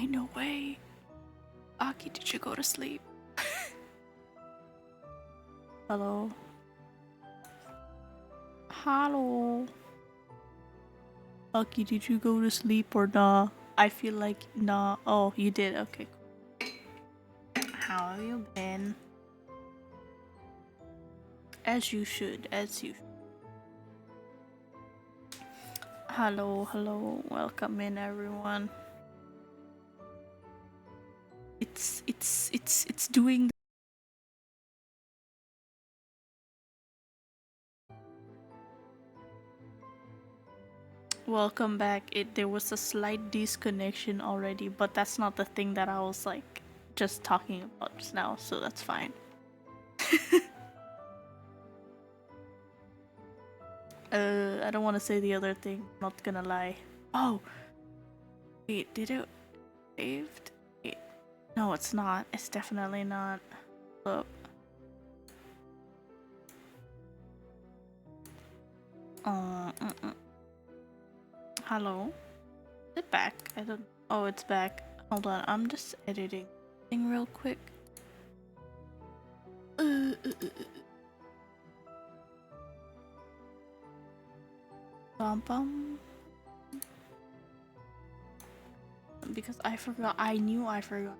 Ain't no way. Aki, did you go to sleep? Hello? Hello? Aki, did you go to sleep or nah? I feel like nah. Oh, you did. Okay. How have you been? As you should. As you should. Hello, hello. Welcome in, everyone. It's doing. Welcome back. There was a slight disconnection already, but that's not the thing that I was like just talking about just now, so that's fine. I don't want to say the other thing. I'm not gonna lie. Oh, wait, did it saved? Wait. No, it's not. It's definitely not. Look. Hello? Is it back? I don't. Oh, it's back. Hold on. I'm just editing thing real quick. Bum bum. Because I forgot. I knew I forgot.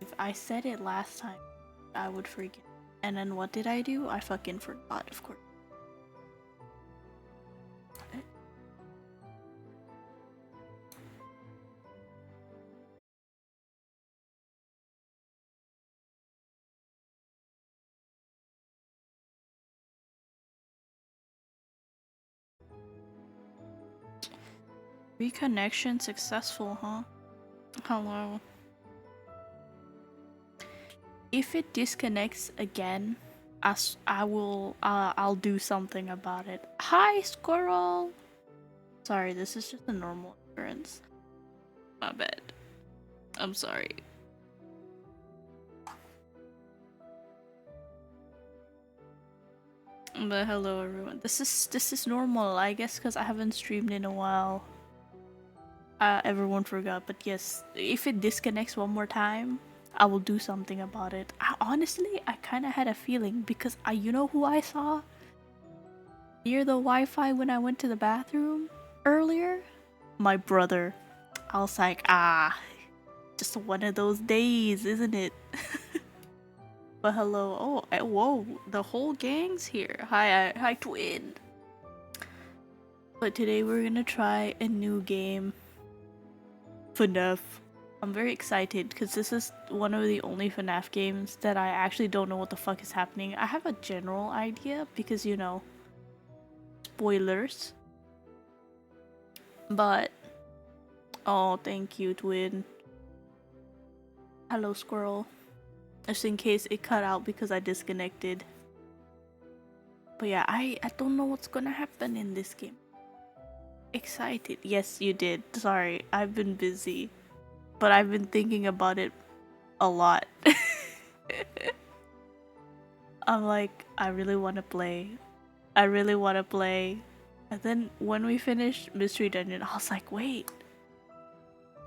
If I said it last time, I would forget. And then what did I do? I fucking forgot, of course. Reconnection successful, huh? Hello. If it disconnects again, I'll do something about it. Hi, squirrel. Sorry, this is just a normal occurrence. My bad. I'm sorry. But hello, everyone. This is normal, I guess, because I haven't streamed in a while. Everyone forgot, but yes, if it disconnects one more time, I will do something about it. Honestly, I kind of had a feeling because you know who I saw near the Wi-Fi when I went to the bathroom earlier? My brother. I was like, just one of those days, isn't it? But hello. Oh, whoa, the whole gang's here. Hi, twin. But today we're gonna try a new game. FNAF. I'm very excited because this is one of the only FNAF games that I actually don't know what the fuck is happening. I have a general idea because, you know, spoilers. But, oh, thank you, twin. Hello, squirrel. Just in case it cut out because I disconnected. But yeah, I don't know what's gonna happen in this game. Excited. Yes, you did. Sorry, I've been busy. But I've been thinking about it a lot. I'm like, I really want to play. I really want to play. And then when we finished Mystery Dungeon, I was like, wait,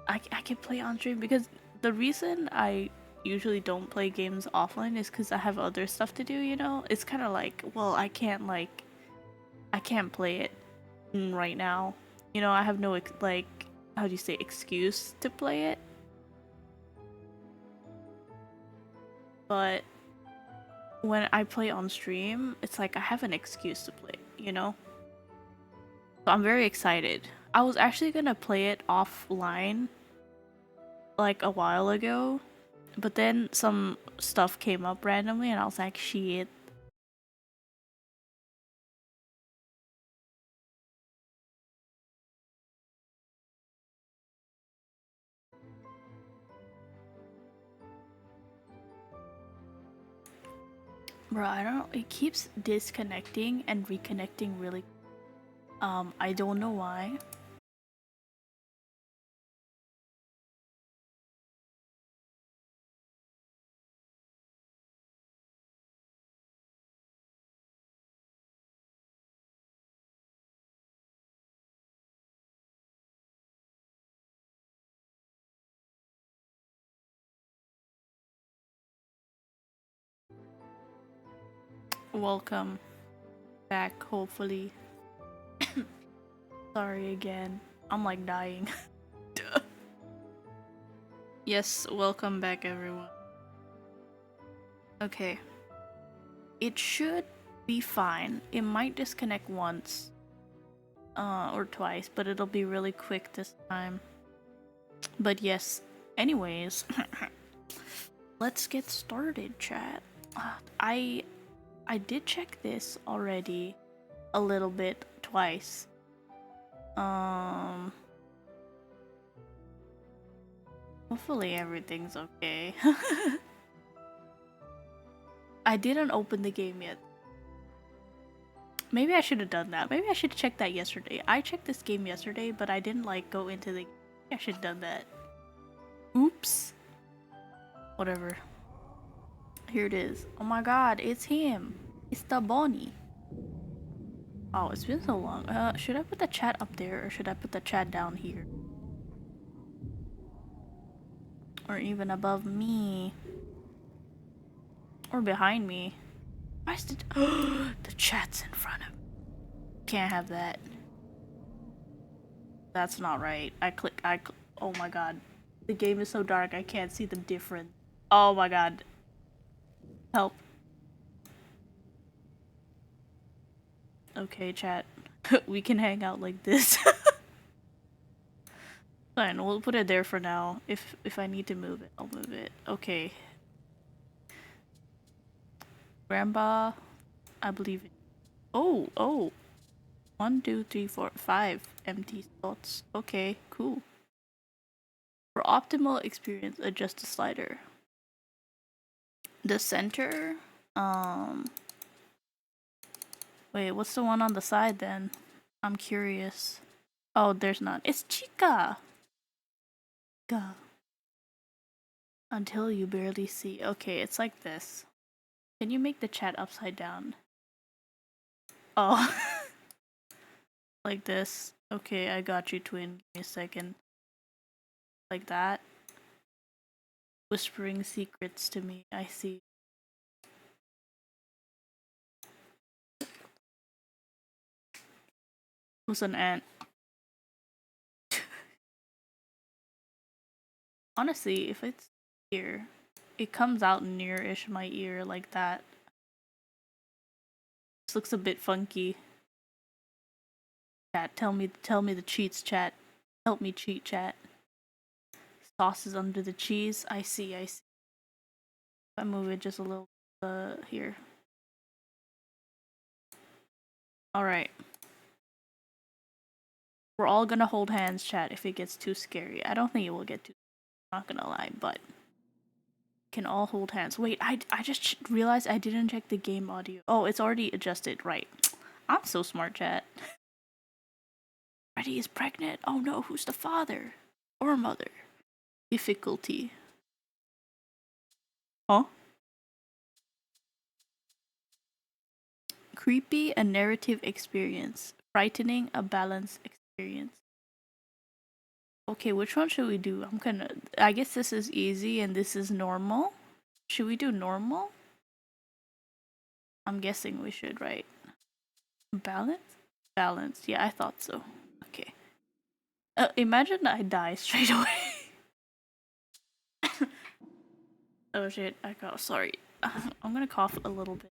I can play on stream because the reason I usually don't play games offline is because I have other stuff to do, you know? It's kind of like, well, I can't play it right now. You know, I have no, like, how do you say, excuse to play it. But when I play on stream, it's like I have an excuse to play, you know? So I'm very excited. I was actually gonna play it offline like a while ago, but then some stuff came up randomly and I was like, shit. Bro, I don't know, it keeps disconnecting and reconnecting really. I don't know why. Welcome back, hopefully. Sorry again. I'm like dying. Duh. Yes, welcome back, everyone. Okay. It should be fine. It might disconnect once or twice, but it'll be really quick this time. But yes, anyways, let's get started, chat. I did check this already a little bit twice. Hopefully everything's okay. I didn't open the game yet. Maybe I should have done that. Maybe I should have checked that yesterday. I checked this game yesterday, but I didn't like go into the game. I should have done that. Oops. Whatever. Here it is. Oh my god, it's him. It's the Bonnie. Oh, it's been so long. Should I put the chat up there or should I put the chat down here? Or even above me? Or behind me? Why is the the chat's in front of me? Can't have that. That's not right. Oh my god. The game is so dark I can't see the difference. Oh my god. Help. Okay, chat. We can hang out like this. Fine, we'll put it there for now. If I need to move it, I'll move it. Okay. Grandpa, I believe it. Oh. 1, 2, 3, 4, 5 empty spots. Okay, cool. For optimal experience, adjust the slider. The center, wait, what's the one on the side then? I'm curious. Oh, there's none. It's Chica! Until you barely see. Okay, it's like this. Can you make the chat upside down? Oh. Like this. Okay, I got you, twin. Give me a second. Like that. Whispering secrets to me. I see. Who's an ant? Honestly, if it's here, it comes out near-ish my ear like that. This looks a bit funky. Chat, tell me the cheats, chat. Help me cheat, chat. Sauce is under the cheese. I see. If I move it just a little here. Alright. We're all gonna hold hands, chat, if it gets too scary. I don't think it will get too scary, not gonna lie, but can all hold hands. Wait, I just realized I didn't check the game audio. Oh, it's already adjusted, right. I'm so smart, chat. Freddy is pregnant. Oh no, who's the father? Or mother? Difficulty. Huh? Creepy, a narrative experience. Frightening, a balanced experience. Okay, which one should we do? I guess this is easy and this is normal. Should we do normal? I'm guessing we should, right? Balance? Balance. Yeah, I thought so. Okay. Imagine I die straight away. Oh shit, I cough. Sorry. I'm gonna cough a little bit.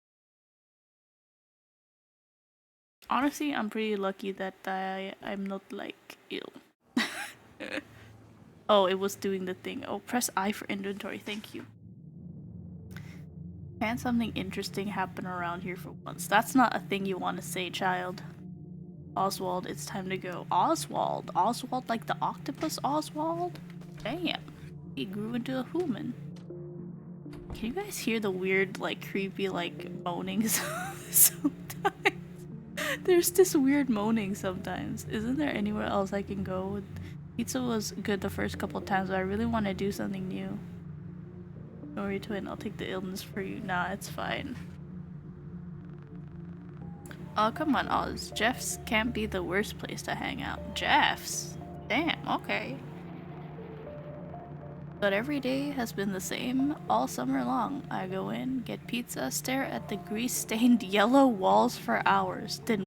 Honestly, I'm pretty lucky that I'm not like ill. Oh, it was doing the thing. Oh, press I for inventory. Thank you. Can something interesting happen around here for once? That's not a thing you want to say, child. Oswald, it's time to go. Oswald? Oswald like the octopus Oswald? Damn. He grew into a human. Can you guys hear the weird, like, creepy, like, moaning sometimes? There's this weird moaning sometimes. Isn't there anywhere else I can go? Pizza was good the first couple times, but I really want to do something new. Don't worry, twin. I'll take the illness for you. Nah, it's fine. Oh, come on, Oz. Jeff's can't be the worst place to hang out. Jeff's? Damn, okay. But every day has been the same all summer long. I go in, get pizza, stare at the grease-stained yellow walls for hours, then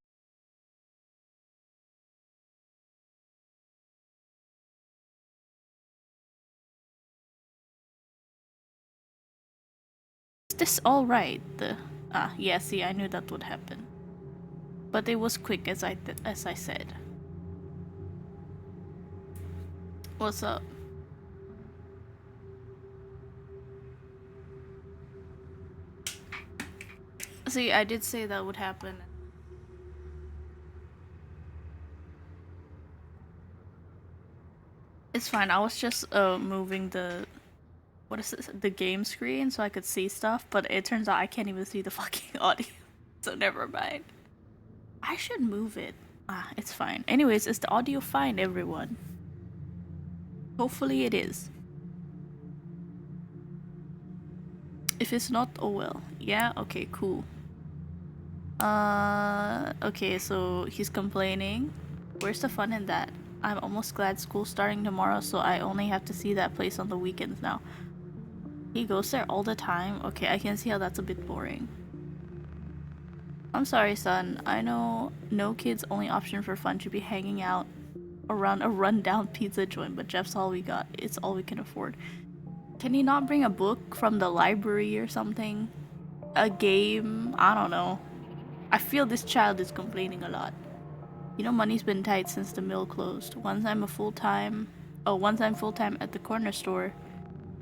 is this alright? Yeah, see, I knew that would happen. But it was quick as I said. What's up? See, I did say that would happen. It's fine. I was just moving the what is this? The game screen so I could see stuff, but it turns out I can't even see the fucking audio. So never mind. I should move it. It's fine. Anyways, is the audio fine, everyone? Hopefully it is. If it's not, oh well. Yeah, okay, cool. Okay, so he's complaining. Where's the fun in that? I'm almost glad school's starting tomorrow, so I only have to see that place on the weekends now. He goes there all the time? Okay, I can see how that's a bit boring. I'm sorry, son. I know no kid's only option for fun should be hanging out around a rundown pizza joint, but Jeff's all we got. It's all we can afford. Can he not bring a book from the library or something? A game? I don't know. I feel this child is complaining a lot. You know, money's been tight since the mill closed. Once I'm full-time at the corner store.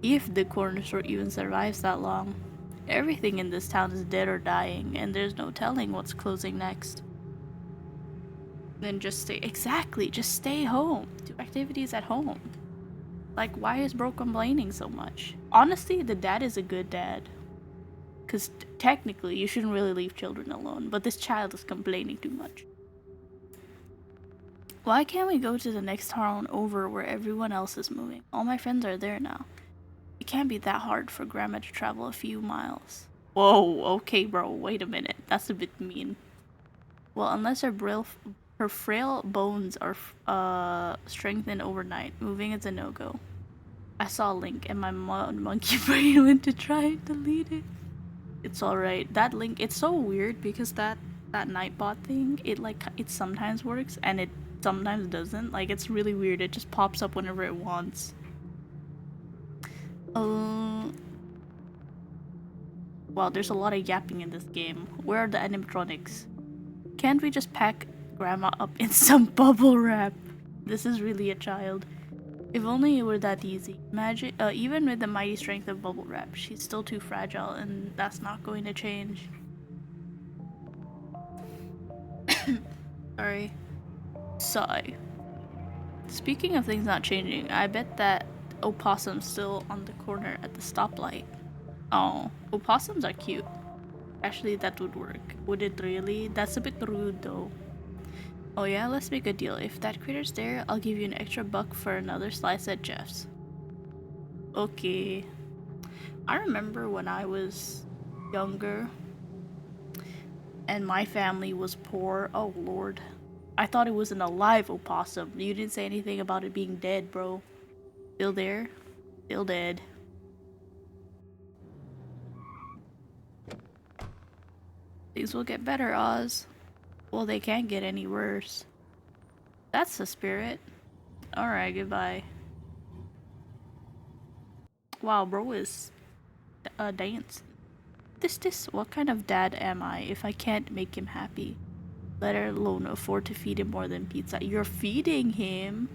If the corner store even survives that long. Everything in this town is dead or dying, and there's no telling what's closing next. Then just stay home. Do activities at home. Like, why is bro complaining so much? Honestly, the dad is a good dad. Because technically, you shouldn't really leave children alone, but this child is complaining too much. Why can't we go to the next town over where everyone else is moving? All my friends are there now. It can't be that hard for Grandma to travel a few miles. Whoa, okay bro, wait a minute. That's a bit mean. Well, unless her frail bones are strengthened overnight, moving is a no-go. I saw a link and my monkey brain went to try and delete it. It's alright. That link, it's so weird because that Nightbot thing, it sometimes works and it sometimes doesn't. Like, it's really weird. It just pops up whenever it wants. Wow, there's a lot of yapping in this game. Where are the animatronics? Can't we just pack Grandma up in some bubble wrap? This is really a child. If only it were that easy. Imagine, even with the mighty strength of bubble wrap, she's still too fragile, and that's not going to change. Sorry. Sigh. Speaking of things not changing, I bet that opossum's still on the corner at the stoplight. Oh, opossums are cute. Actually, that would work. Would it really? That's a bit rude though. Oh yeah, let's make a deal. If that critter's there, I'll give you an extra buck for another slice at Jeff's. Okay. I remember when I was younger and my family was poor. Oh lord. I thought it was an alive opossum. You didn't say anything about it being dead, bro. Still there? Still dead. Things will get better, Oz. Well, they can't get any worse. That's the spirit. Alright, goodbye. Wow, bro is dancing. What kind of dad am I if I can't make him happy? Let alone afford to feed him more than pizza. You're feeding him?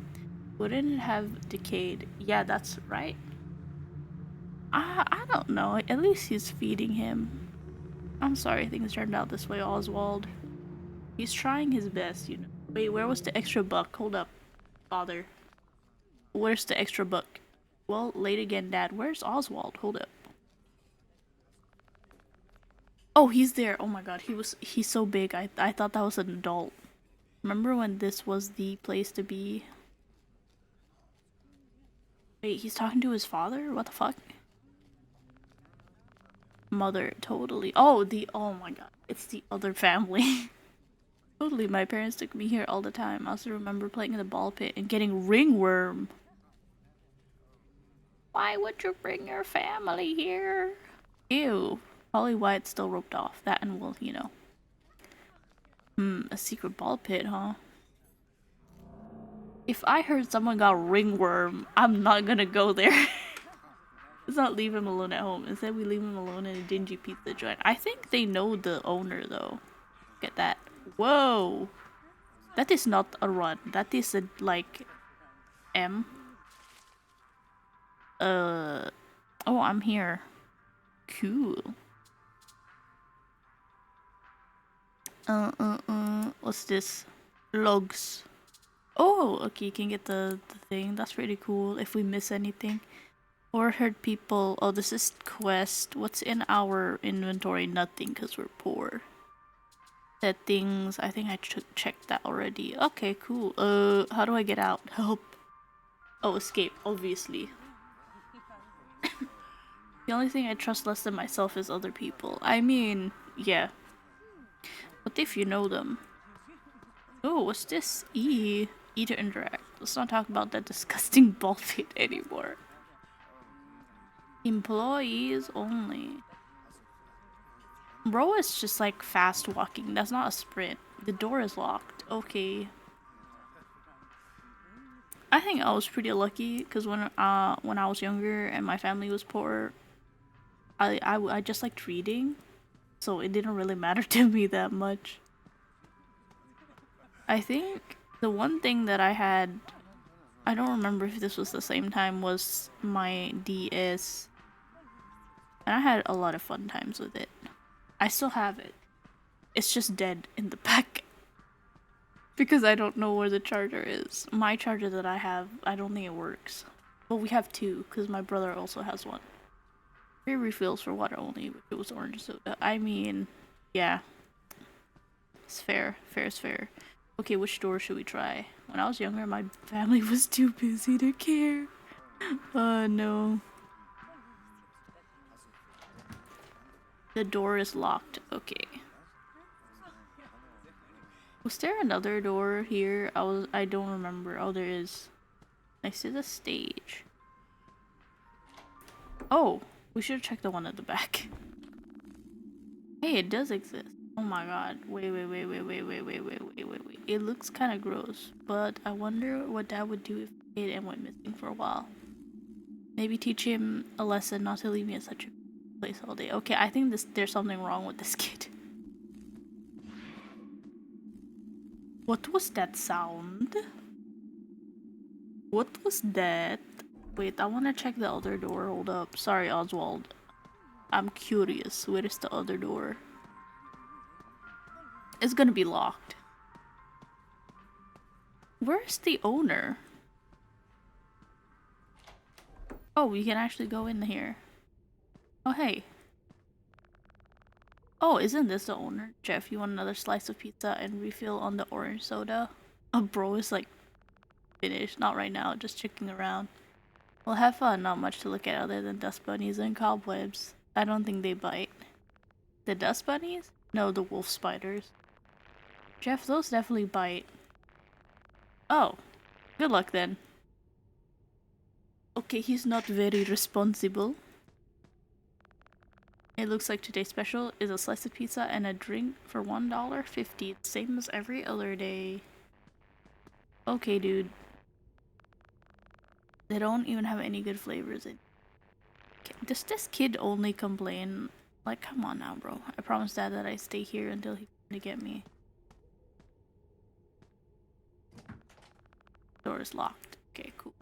Wouldn't it have decayed? Yeah, that's right. I don't know. At least he's feeding him. I'm sorry things turned out this way, Oswald. He's trying his best, you know. Wait, where was the extra buck? Hold up, father. Where's the extra buck? Well, late again, Dad. Where's Oswald? Hold up. Oh, he's there. Oh my god, he's so big. I thought that was an adult. Remember when this was the place to be? Wait, he's talking to his father? What the fuck? Mother, totally. Oh my god. It's the other family. Totally, my parents took me here all the time. I also remember playing in the ball pit and getting ringworm. Why would you bring your family here? Ew. Probably why it's still roped off. That and well, you know. A secret ball pit, huh? If I heard someone got ringworm, I'm not gonna go there. Let's not leave him alone at home. Instead, we leave him alone in a dingy pizza joint. I think they know the owner, though. Look at that. Whoa! That is not a run. That is a, like, M. Oh, I'm here. Cool. What's this? Logs. Oh, okay, you can get the thing. That's pretty cool if we miss anything. Or heard people. Oh, this is quest. What's in our inventory? Nothing, because we're poor. Settings. I think I checked that already. Okay, cool. How do I get out? Help. Oh, escape, obviously. The only thing I trust less than myself is other people. I mean, yeah. What if you know them? Oh, what's this? E to interact. Let's not talk about that disgusting ball pit anymore. Employees only. Bro is just like fast walking. That's not a sprint. The door is locked. Okay. I think I was pretty lucky because when I was younger and my family was poor, I just liked reading, so it didn't really matter to me that much. I think the one thing that I had, I don't remember if this was the same time, was my DS. And I had a lot of fun times with it. I still have it. It's just dead in the back. Because I don't know where the charger is. My charger that I have, I don't think it works. But we have two, because my brother also has one. 3 refills for water only, but it was orange soda. I mean, yeah. It's fair. Fair is fair. Okay, which door should we try? When I was younger, my family was too busy to care. Oh no. The door is locked. Okay. Was there another door here? I don't remember. Oh, there is. Next to the stage. Oh, we should check the one at the back. Hey, it does exist. Oh my god. Wait. It looks kind of gross, but I wonder what Dad would do if he ate and went missing for a while. Maybe teach him a lesson not to leave me at such a place all day. Okay, I think there's something wrong with this kid. What was that sound? What was that? Wait, I want to check the other door. Hold up. Sorry, Oswald. I'm curious. Where is the other door? It's gonna be locked. Where's the owner? Oh, we can actually go in here. Oh, hey. Oh, isn't this the owner? Jeff, you want another slice of pizza and refill on the orange soda? Oh, bro is like finished. Not right now, just checking around. Well, have fun. Not much to look at other than dust bunnies and cobwebs. I don't think they bite. The dust bunnies? No, the wolf spiders. Jeff, those definitely bite. Oh, good luck then. Okay, he's not very responsible. It looks like today's special is a slice of pizza and a drink for $1.50. Same as every other day. Okay, dude. They don't even have any good flavors in. Does this kid only complain? Like, come on now, bro. I promised Dad that I stay here until he comes to get me. Door is locked. Okay, cool.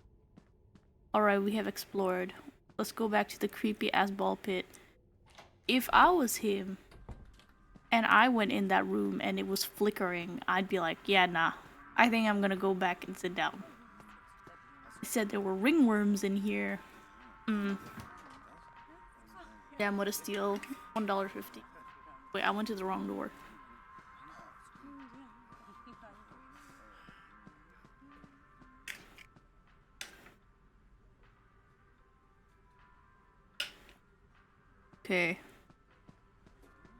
Alright, we have explored. Let's go back to the creepy ass ball pit. If I was him and I went in that room and it was flickering, I'd be like, yeah, nah. I think I'm gonna go back and sit down. He said there were ringworms in here. Damn, what a steal. $1.50. Wait, I went to the wrong door. Okay.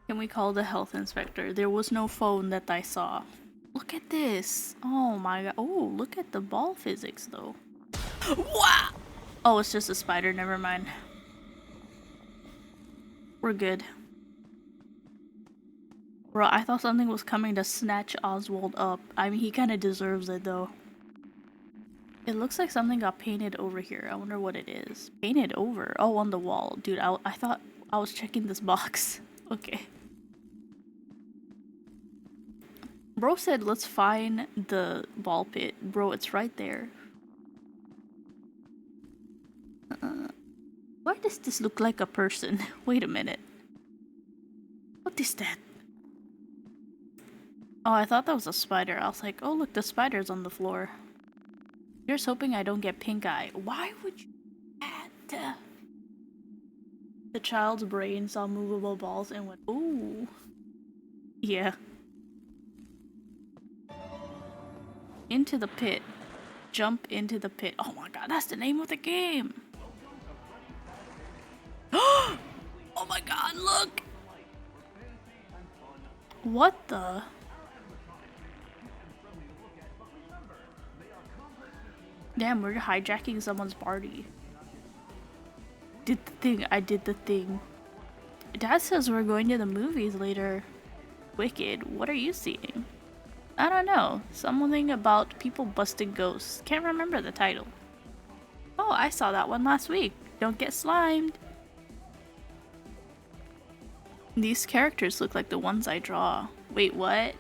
Can we call the health inspector? There was no phone that I saw. Look at this. Oh my god. Oh, look at the ball physics though. Wow! Oh, it's just a spider, never mind. We're good. Bro, I thought something was coming to snatch Oswald up. I mean, he kinda deserves it though. It looks like something got painted over here. I wonder what it is. Painted over? Oh, on the wall. Dude, I thought I was checking this box. Okay. Bro said let's find the ball pit. Bro, it's right there. Why does this look like a person? Wait a minute. What is that? Oh, I thought that was a spider. I was like, oh look, the spider's on the floor. Here's hoping I don't get pink eye. Why would you do that? The child's brain saw movable balls and went, ooh. Yeah. Into the pit. Jump into the pit. Oh my god, that's the name of the game! Oh my god, look! What the? Damn, we're hijacking someone's party. Did the thing, I did the thing. Dad says we're going to the movies later. Wicked, what are you seeing? I don't know. Something about people busting ghosts. Can't remember the title. Oh, I saw that one last week. Don't get slimed. These characters look like the ones I draw. Wait, what?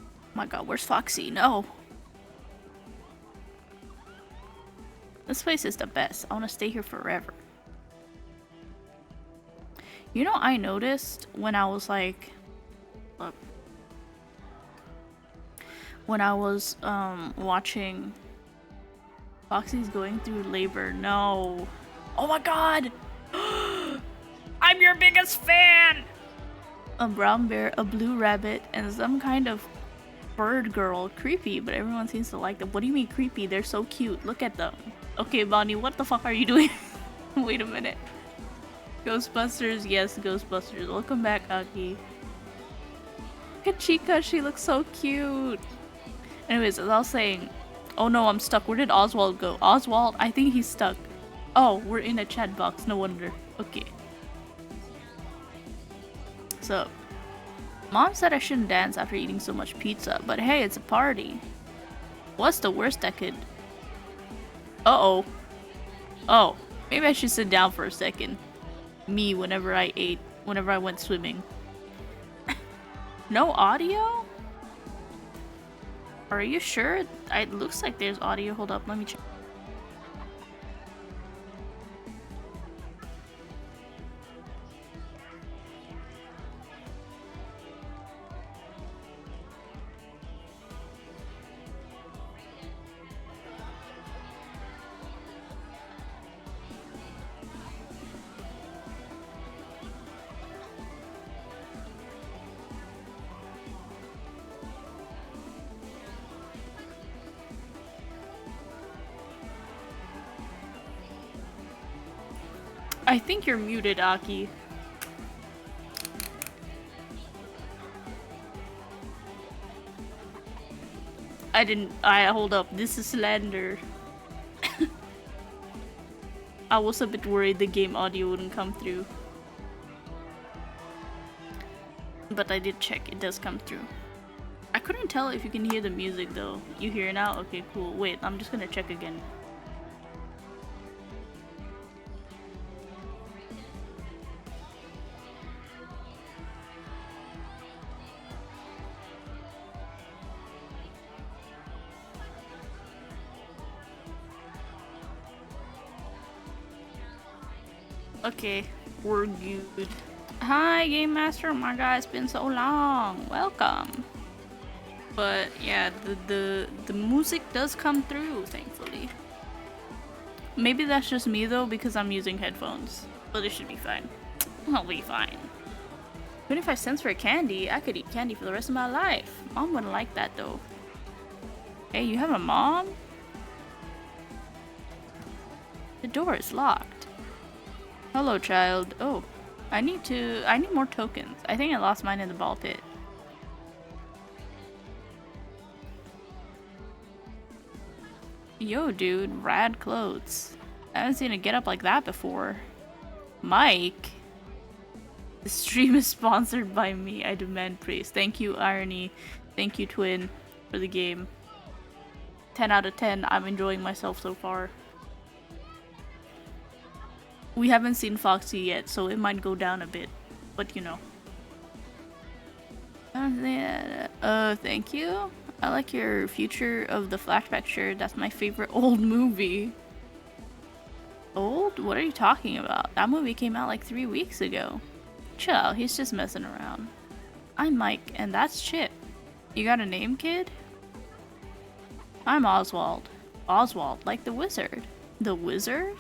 Oh my god, where's Foxy? No. This place is the best. I want to stay here forever. You know, I noticed when I was like... Look. When I was watching Foxy's going through labor. No. Oh my god! I'm your biggest fan! A brown bear, a blue rabbit, and some kind of bird girl. Creepy, but everyone seems to like them. What do you mean creepy? They're so cute. Look at them. Okay, Bonnie, what the fuck are you doing? Wait a minute. Ghostbusters, yes, Ghostbusters. Welcome back, Aki. Look at Chica, she looks so cute. Anyways, as I was saying, oh no, I'm stuck. Where did Oswald go? Oswald? I think he's stuck. Oh, we're in a chat box. No wonder. Okay. So, Mom said I shouldn't dance after eating so much pizza, but hey, it's a party. What's the worst that could... Uh-oh. Oh, maybe I should sit down for a second. Me, whenever I went swimming. No audio? Are you sure? It looks like there's audio. Hold up, let me check. I think you're muted, Aki. Hold up, this is slander. I was a bit worried the game audio wouldn't come through. But I did check, it does come through. I couldn't tell if you can hear the music though. You hear it now? Okay, cool. Wait, I'm just gonna check again. Okay, we're good. Hi, Game Master. Oh my god, it's been so long. Welcome. But yeah, the music does come through, thankfully. Maybe that's just me though, because I'm using headphones. But it should be fine. I'll be fine. 25 cents for candy? I could eat candy for the rest of my life. Mom wouldn't like that though. Hey, you have a mom? The door is locked. Hello, child. Oh, I need more tokens. I think I lost mine in the ball pit. Yo, dude, rad clothes. I haven't seen a getup like that before. Mike? The stream is sponsored by me. I demand praise. Thank you, Irony. Thank you, Twin, for the game. 10 out of 10. I'm enjoying myself so far. We haven't seen Foxy yet, so it might go down a bit. But you know. Thank you. I like your Future of the Flashback shirt. That's my favorite old movie. Old? What are you talking about? That movie came out like 3 weeks ago. Chill, he's just messing around. I'm Mike, and that's Chip. You got a name, kid? I'm Oswald. Oswald, like the wizard. The Wizard?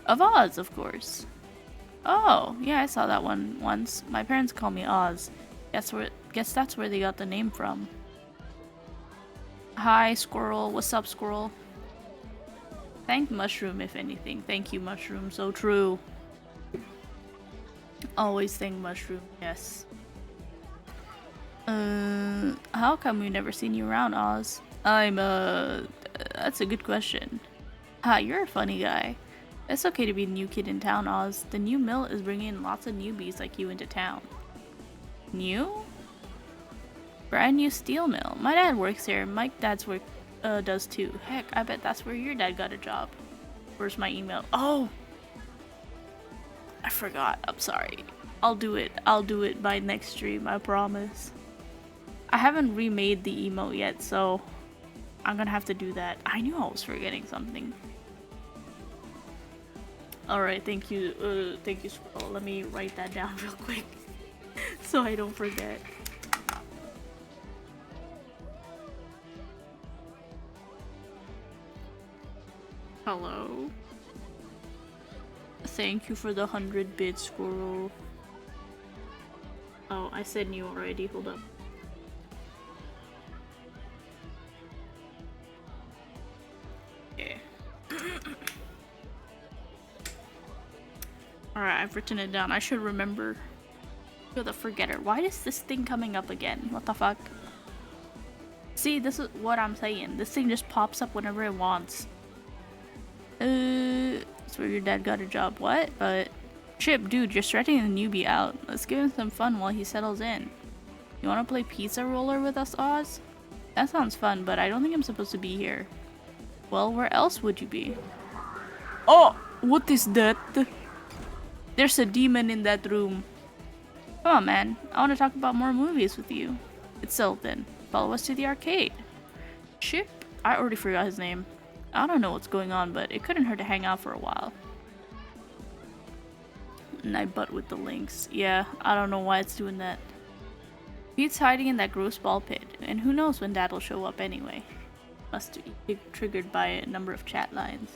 Of Oz, of course. Oh, yeah, I saw that one once. My parents call me Oz. Guess that's where they got the name from. Hi, Squirrel. What's up, Squirrel? Thank Mushroom, if anything. Thank you, Mushroom. So true. Always thank Mushroom. Yes. How come we've never seen you around, Oz? That's a good question. Ha, you're a funny guy. It's okay to be a new kid in town, Oz. The new mill is bringing in lots of newbies like you into town. New? Brand new steel mill. My dad works here. Mike's dad's work does too. Heck, I bet that's where your dad got a job. Where's my email? Oh! I forgot. I'm sorry. I'll do it. I'll do it by next stream, I promise. I haven't remade the email yet, so I'm gonna have to do that. I knew I was forgetting something. Alright, thank you, Squirrel. Let me write that down real quick so I don't forget. Hello. Thank you for the 100 bits, Squirrel. Oh, I said new already. Hold up. Okay. Alright, I've written it down. I should remember. You're the forgetter. Why is this thing coming up again? What the fuck? See, this is what I'm saying. This thing just pops up whenever it wants. That's where your dad got a job. What? Chip, dude, you're stretching the newbie out. Let's give him some fun while he settles in. You wanna play pizza roller with us, Oz? That sounds fun, but I don't think I'm supposed to be here. Well, where else would you be? Oh! What is that? There's a demon in that room. Come on, man. I want to talk about more movies with you. Itself, then. Follow us to the arcade. Chip? I already forgot his name. I don't know what's going on, but it couldn't hurt to hang out for a while. And I butt with the links. Yeah, I don't know why it's doing that. Pete's hiding in that gross ball pit, and who knows when Dad will show up anyway. Must be triggered by a number of chat lines.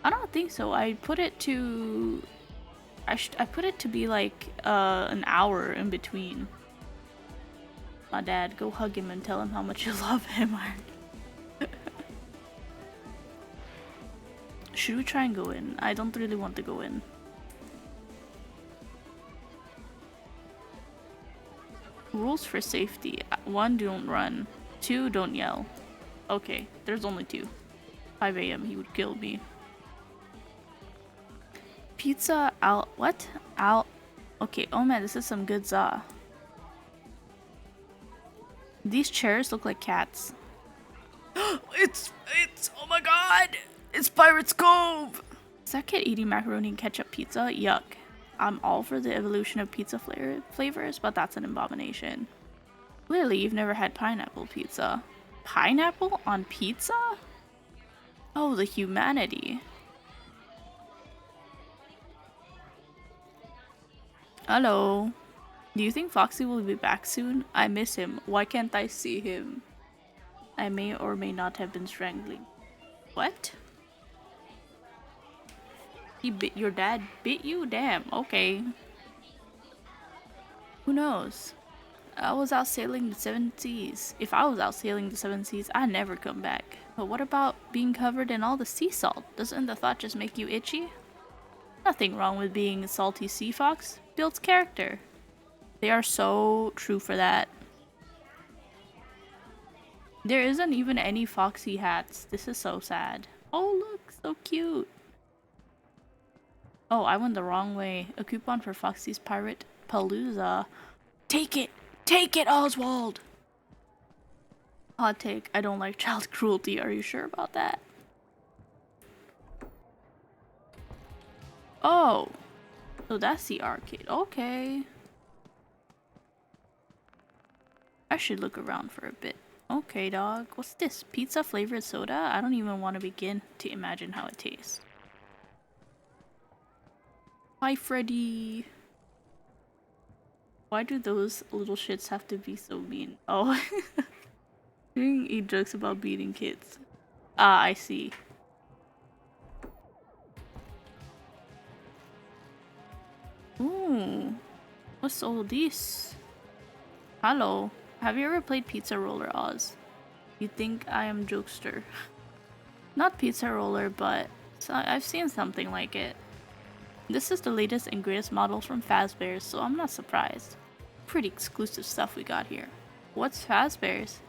I don't think so. I put it to... I put it to be like an hour in between. My dad, go hug him and tell him how much you love him. Should we try and go in? I don't really want to go in. Rules for safety. 1, don't run. 2, don't yell. Okay, there's only 2. 5 AM, he would kill me. Pizza out. What? Out. Okay, oh man, this is some good za. These chairs look like cats. It's oh my god! It's Pirate's Cove! Is that kid eating macaroni and ketchup pizza? Yuck. I'm all for the evolution of pizza flavors, but that's an abomination. Clearly, you've never had pineapple pizza. Pineapple on pizza? Oh, the humanity. Hello. Do you think Foxy will be back soon? I miss him. Why can't I see him? I may or may not have been strangling. What? Your dad bit you? Damn, okay. Who knows? I was out sailing the 7 seas. If I was out sailing the 7 seas, I'd never come back. But what about being covered in all the sea salt? Doesn't the thought just make you itchy? Nothing wrong with being a salty sea fox. Builds character. They are so true for that. There isn't even any Foxy hats. This is so sad. Oh, look, so cute. Oh, I went the wrong way. A coupon for Foxy's Pirate Palooza. Take it! Take it, Oswald! Hot take. I don't like child cruelty. Are you sure about that? Oh. So that's the arcade. Okay. I should look around for a bit. Okay, dog. What's this? Pizza flavored soda? I don't even want to begin to imagine how it tastes. Hi, Freddy. Why do those little shits have to be so mean? Oh. Doing eat jokes about beating kids. Ah, I see. Ooh. What's all this? Hello. Have you ever played Pizza Roller, Oz? You think I am jokester? Not Pizza Roller, but I've seen something like it. This is the latest and greatest model from Fazbear's, so I'm not surprised. Pretty exclusive stuff we got here. What's Fazbear's?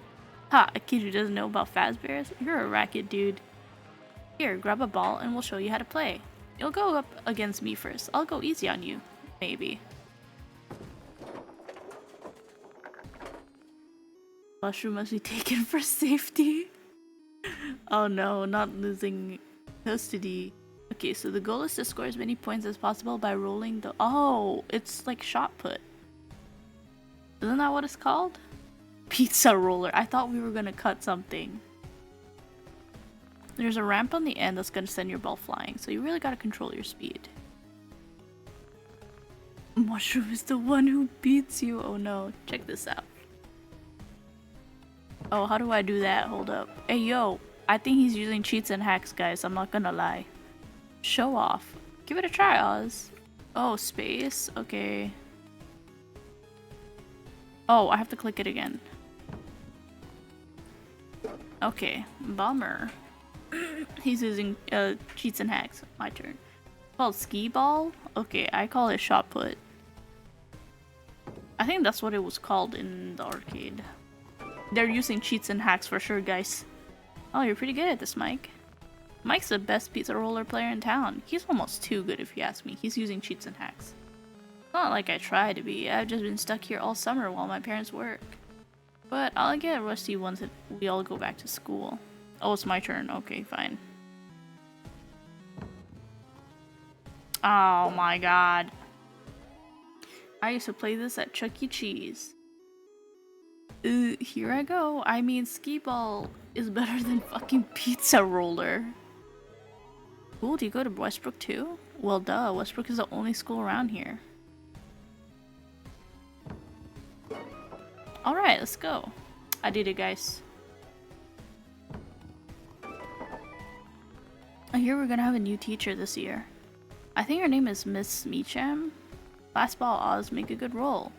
Ha, a kid who doesn't know about Fazbear's? You're a racket, dude. Here, grab a ball and we'll show you how to play. You'll go up against me first. I'll go easy on you. Maybe. Mushroom must be taken for safety. Oh no, not losing custody. Okay, so the goal is to score as many points as possible by rolling the— oh, it's like shot put. Isn't that what it's called? Pizza roller. I thought we were gonna cut something. There's a ramp on the end that's gonna send your ball flying, so you really gotta control your speed. Mushroom is the one who beats you. Oh no, check this out. Oh, how do I do that? Hold up. Hey yo, I think he's using cheats and hacks, guys. I'm not gonna lie. Show off. Give it a try, Oz. Oh, space. Okay. Oh, I have to click it again. Okay, bummer. He's using cheats and hacks. My turn. Called skee ball? Okay, I call it shot put. I think that's what it was called in the arcade. They're using cheats and hacks for sure, guys. Oh, you're pretty good at this, Mike. Mike's the best pizza roller player in town. He's almost too good if you ask me. He's using cheats and hacks. Not like I try to be. I've just been stuck here all summer while my parents work. But I'll get rusty once we all go back to school. Oh, it's my turn. Okay, fine. Oh my god. I used to play this at Chuck E. Cheese. Here I go. I mean, skee ball is better than fucking pizza roller. Cool, do you go to Westbrook too? Well, duh. Westbrook is the only school around here. Alright, let's go. I did it, guys. I hear we're gonna have a new teacher this year. I think her name is Miss Meacham. Last ball, Oz, make a good roll.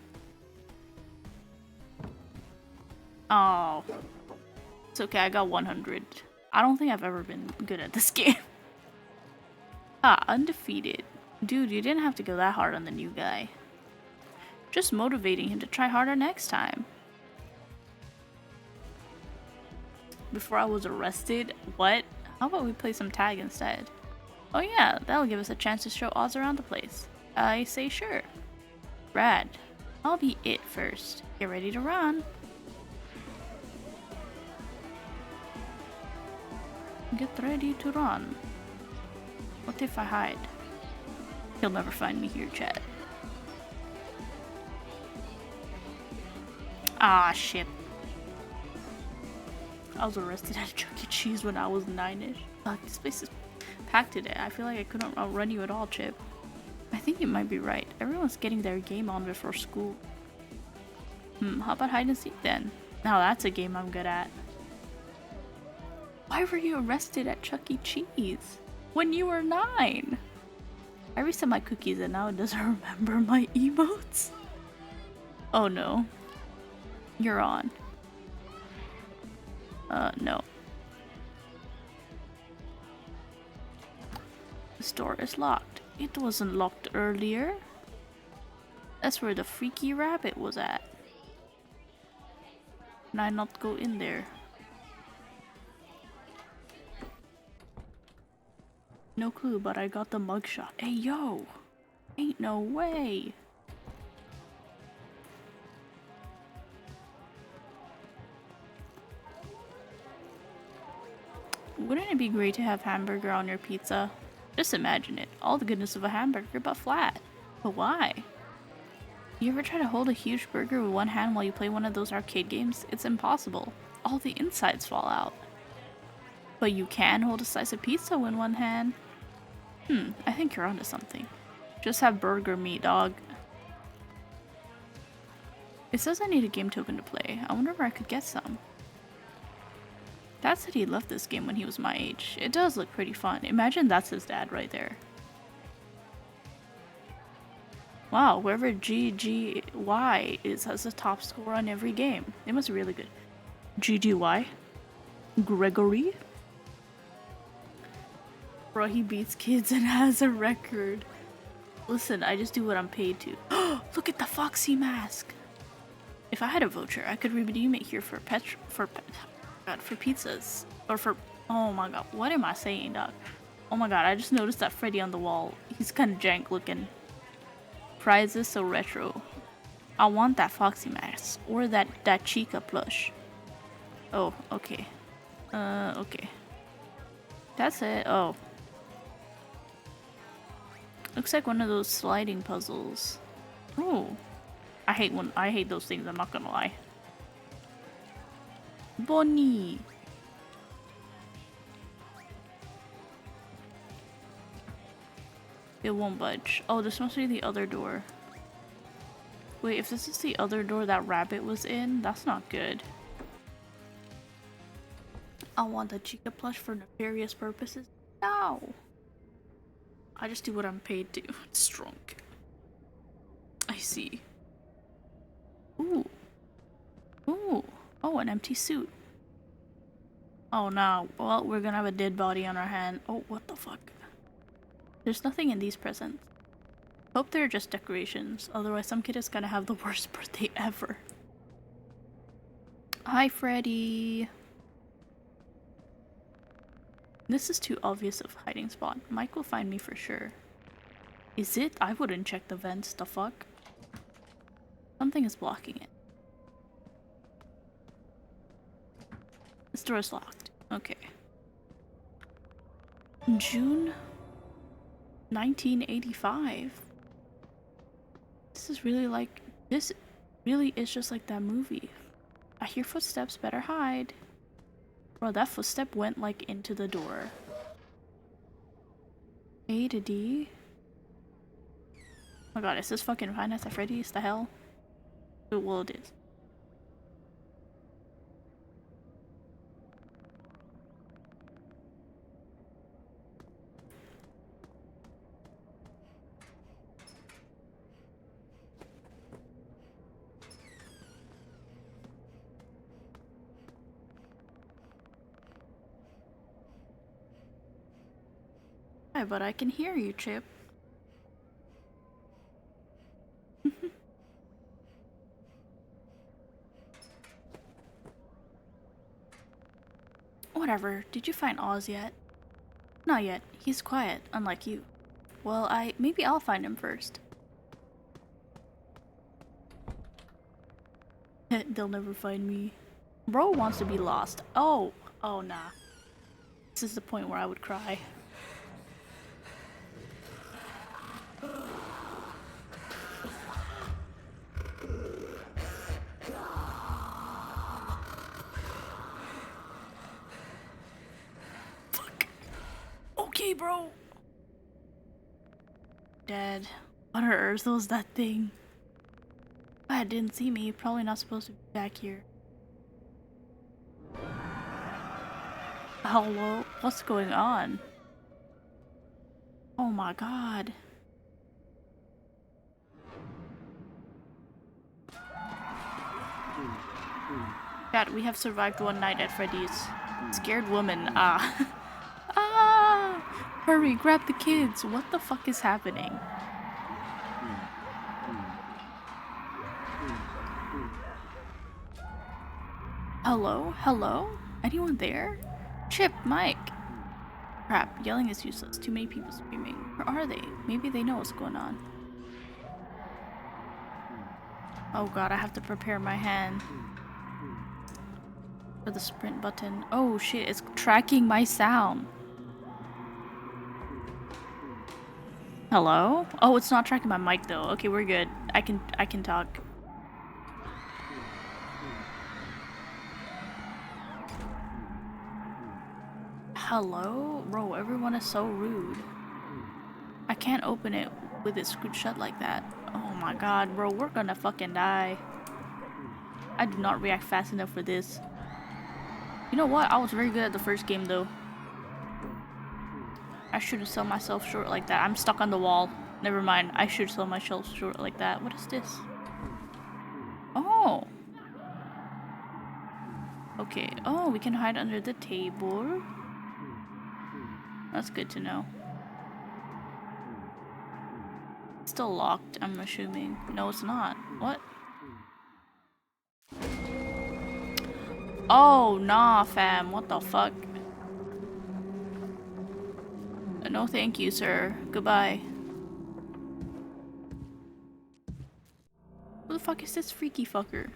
Oh. It's okay, I got 100. I don't think I've ever been good at this game. Ah, undefeated. Dude, you didn't have to go that hard on the new guy. Just motivating him to try harder next time. Before I was arrested? What? How about we play some tag instead? Oh yeah, that'll give us a chance to show Oz around the place. I say sure. Rad. I'll be it first. Get ready to run. Get ready to run. What if I hide? He'll never find me here, chat. Ah, shit. I was arrested at Chuck E. Cheese when I was 9-ish. This place is packed today. I feel like I couldn't outrun you at all, Chip. I think you might be right. Everyone's getting their game on before school. How about hide and seek then? Now that's a game I'm good at. Why were you arrested at Chuck E. Cheese? When you were 9? I reset my cookies and now it doesn't remember my emotes. Oh no. You're on. No. The store is locked. It wasn't locked earlier. That's where the freaky rabbit was at. Can I not go in there? No clue, but I got the mugshot. Hey, yo! Ain't no way! Wouldn't it be great to have hamburger on your pizza? Just imagine it. All the goodness of a hamburger, but flat. But why? You ever try to hold a huge burger with one hand while you play one of those arcade games? It's impossible. All the insides fall out. But you can hold a slice of pizza in one hand. I think you're onto something. Just have burger meat, dog. It says I need a game token to play. I wonder where I could get some. Dad said he loved this game when he was my age. It does look pretty fun. Imagine that's his dad right there. Wow, whoever GGY is has the top score on every game. It must be really good. GGY? Gregory? Bro, he beats kids and has a record. Listen, I just do what I'm paid to. Look at the Foxy mask! If I had a voucher, I could redeem it here for pizzas. Or for... Oh my god, what am I saying, dog? Oh my god, I just noticed that Freddy on the wall. He's kinda jank looking. Prizes so retro. I want that Foxy mask. Or that Chica plush. Oh, okay. Okay. That's it. Oh. Looks like one of those sliding puzzles. Oh. I hate those things, I'm not gonna lie. Bonnie. It won't budge. Oh, this must be the other door. Wait, if this is the other door that rabbit was in, that's not good. I want the Chica plush for nefarious purposes. No! I just do what I'm paid to. It's drunk. I see. Ooh. Ooh. Oh, an empty suit. Oh no. Well, we're gonna have a dead body on our hand. Oh, what the fuck? There's nothing in these presents. Hope they're just decorations. Otherwise, some kid is gonna have the worst birthday ever. Hi, Freddy. This is too obvious of a hiding spot. Mike will find me for sure. Is it? I wouldn't check the vents. The fuck? Something is blocking it. This door is locked. Okay. June 1985. This is really like... This really is just like that movie. I hear footsteps. Better hide. Bro, that footstep went like into the door. A to D. Oh my god, is this fucking Five Nights at Freddy's? The hell? Well, it is. Hi, but I can hear you, Chip. Whatever. Did you find Oz yet? Not yet. He's quiet, unlike you. Well, maybe I'll find him first. They'll never find me. Bro wants to be lost. Oh nah. This is the point where I would cry. Fuck. Okay, bro. Dead. What on earth was that thing? I didn't see me. Probably not supposed to be back here. Hello? What's going on? Oh my god. Chat, we have survived one night at Freddy's. Scared woman. Ah. Ah! Hurry, grab the kids. What the fuck is happening? Hello? Hello? Anyone there? Chip, Mike. Crap, yelling is useless. Too many people screaming. Where are they? Maybe they know what's going on. Oh god, I have to prepare my hand for the sprint button. Oh shit, it's tracking my sound. Hello? Oh, it's not tracking my mic though. Okay, we're good. I can talk. Hello? Bro, everyone is so rude. I can't open it with it screwed shut like that. Oh my god, bro, we're gonna fucking die. I did not react fast enough for this. You know what? I was very good at the first game though. I shouldn't sell myself short like that. I'm stuck on the wall. Never mind. I should sell myself short like that. What is this? Oh. Okay. Oh, we can hide under the table. That's good to know. Still locked, I'm assuming. No, it's not. What? Oh, nah, fam. What the fuck? No thank you, sir. Goodbye. Who the fuck is this freaky fucker?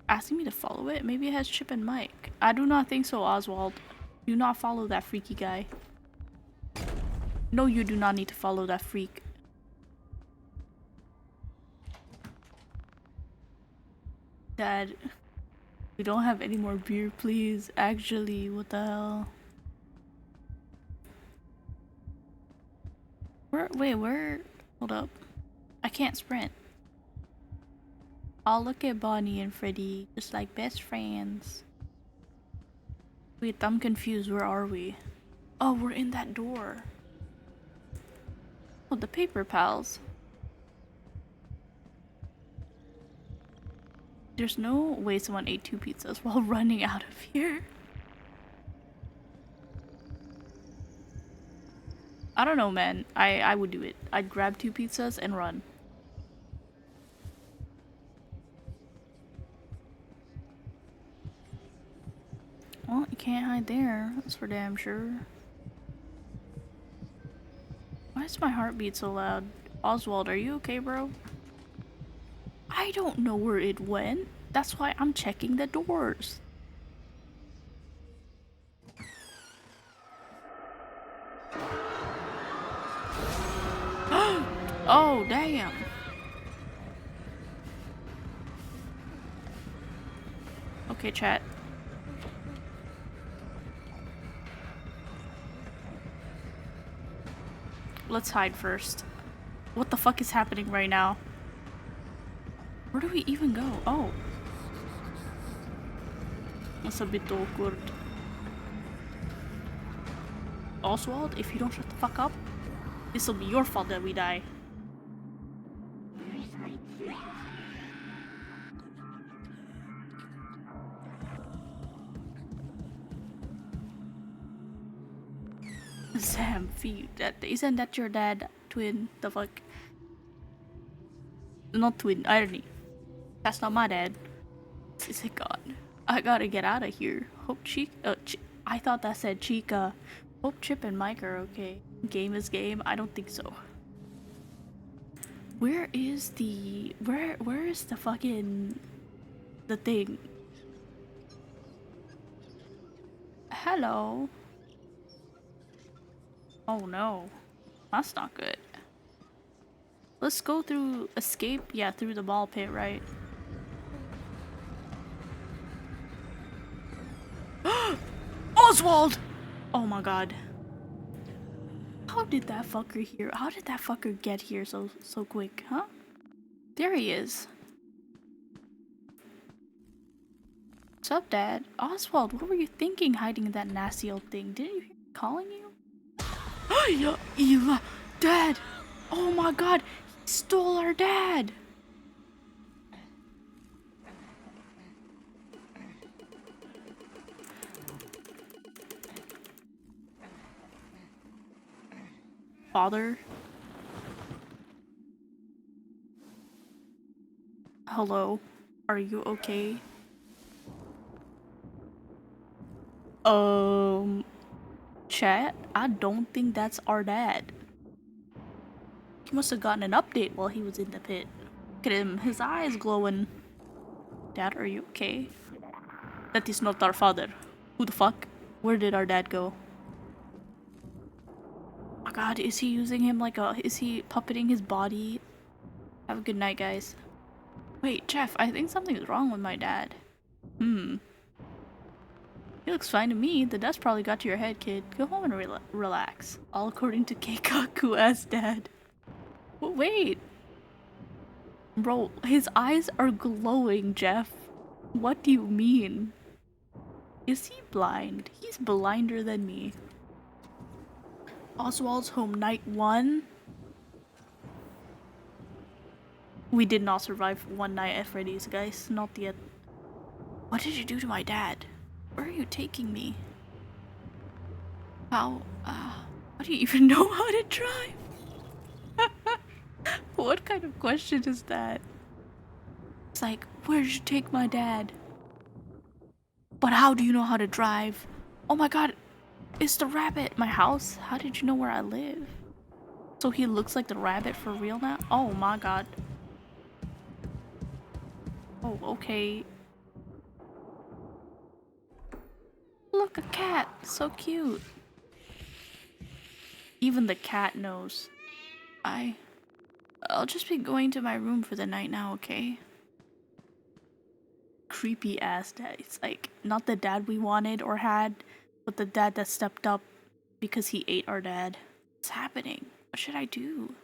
Asking me to follow it? Maybe it has Chip and Mike. I do not think so, Oswald. Do not follow that freaky guy. No, you do not need to follow that freak. Dad, we don't have any more beer, please. Actually, what the hell? Where? Hold up. I can't sprint. Oh, look at Bonnie and Freddy, just like best friends. Wait, I'm confused. Where are we? Oh, we're in that door. Oh, the paper pals. There's no way someone ate 2 pizzas while running out of here. I don't know, man. I would do it. I'd grab 2 pizzas and run. Well, you can't hide there. That's for damn sure. Why is my heartbeat so loud? Oswald, are you okay, bro? I don't know where it went. That's why I'm checking the doors. Oh, damn. Okay, chat. Let's hide first. What the fuck is happening right now? Where do we even go? Oh. That's a bit awkward. Oswald, if you don't shut the fuck up, this'll be your fault that we die. Sam, feed that. Isn't that your dad? Twin? The fuck? Not twin, irony. That's not my dad. Is it gone? I gotta get out of here. Hope I thought that said Chica. Hope Chip and Mike are okay. Game is game? I don't think so. Where is the... Where is the fucking... the thing? Hello? Oh no. That's not good. Let's go through escape. Yeah, through the ball pit, right? Oswald! Oh my god. How did that fucker here? How did that fucker get here so quick, huh? There he is. What's up, Dad? Oswald, what were you thinking hiding in that nasty old thing? Didn't you hear me calling you? Yeah, Eva! Dad! Oh my god! He stole our dad! Father? Hello? Are you okay? chat, I don't think that's our dad. He must have gotten an update while he was in the pit. Look at him, his eyes glowing. Dad, are you okay? That is not our father. Who the fuck? Where did our dad go? Oh my god, is he using him like a... Is he puppeting his body? Have a good night, guys. Wait, Jeff, I think something's wrong with my dad. He looks fine to me. The dust probably got to your head, kid. Go home and relax. All according to Keikaku as dad. But wait. Bro, his eyes are glowing, Jeff. What do you mean? Is he blind? He's blinder than me. Oswald's home, night 1. We did not survive one night at Freddy's, guys. Not yet. What did you do to my dad? Where are you taking me? How do you even know how to drive? What kind of question is that? It's like, where did you take my dad? But how do you know how to drive? Oh my god, it's the rabbit. My house? How did you know where I live? So he looks like the rabbit for real now? Oh my god. Oh, okay. Look, a cat. So cute. Even the cat knows. I'll just be going to my room for the night now, okay? Creepy ass dad. It's like, not the dad we wanted or had, but the dad that stepped up because he ate our dad. What's happening? What should I do?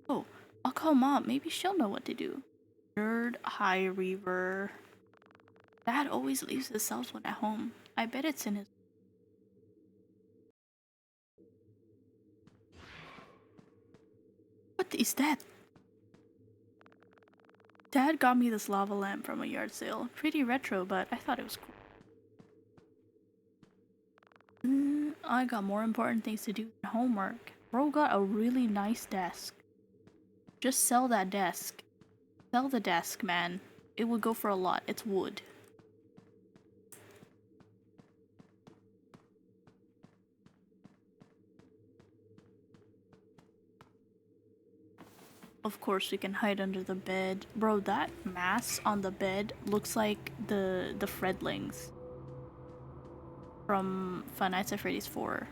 Oh, I'll call mom. Maybe she'll know what to do. Nerd High Reaver. Dad always leaves his cell phone at home. I bet it's in his... What is that? Dad got me this lava lamp from a yard sale. Pretty retro, but I thought it was cool. I got more important things to do than homework. Bro got a really nice desk. Just sell that desk. Sell the desk, man. It would go for a lot. It's wood. Of course we can hide under the bed. Bro, that mass on the bed looks like the Fredlings from Five Nights at Freddy's 4.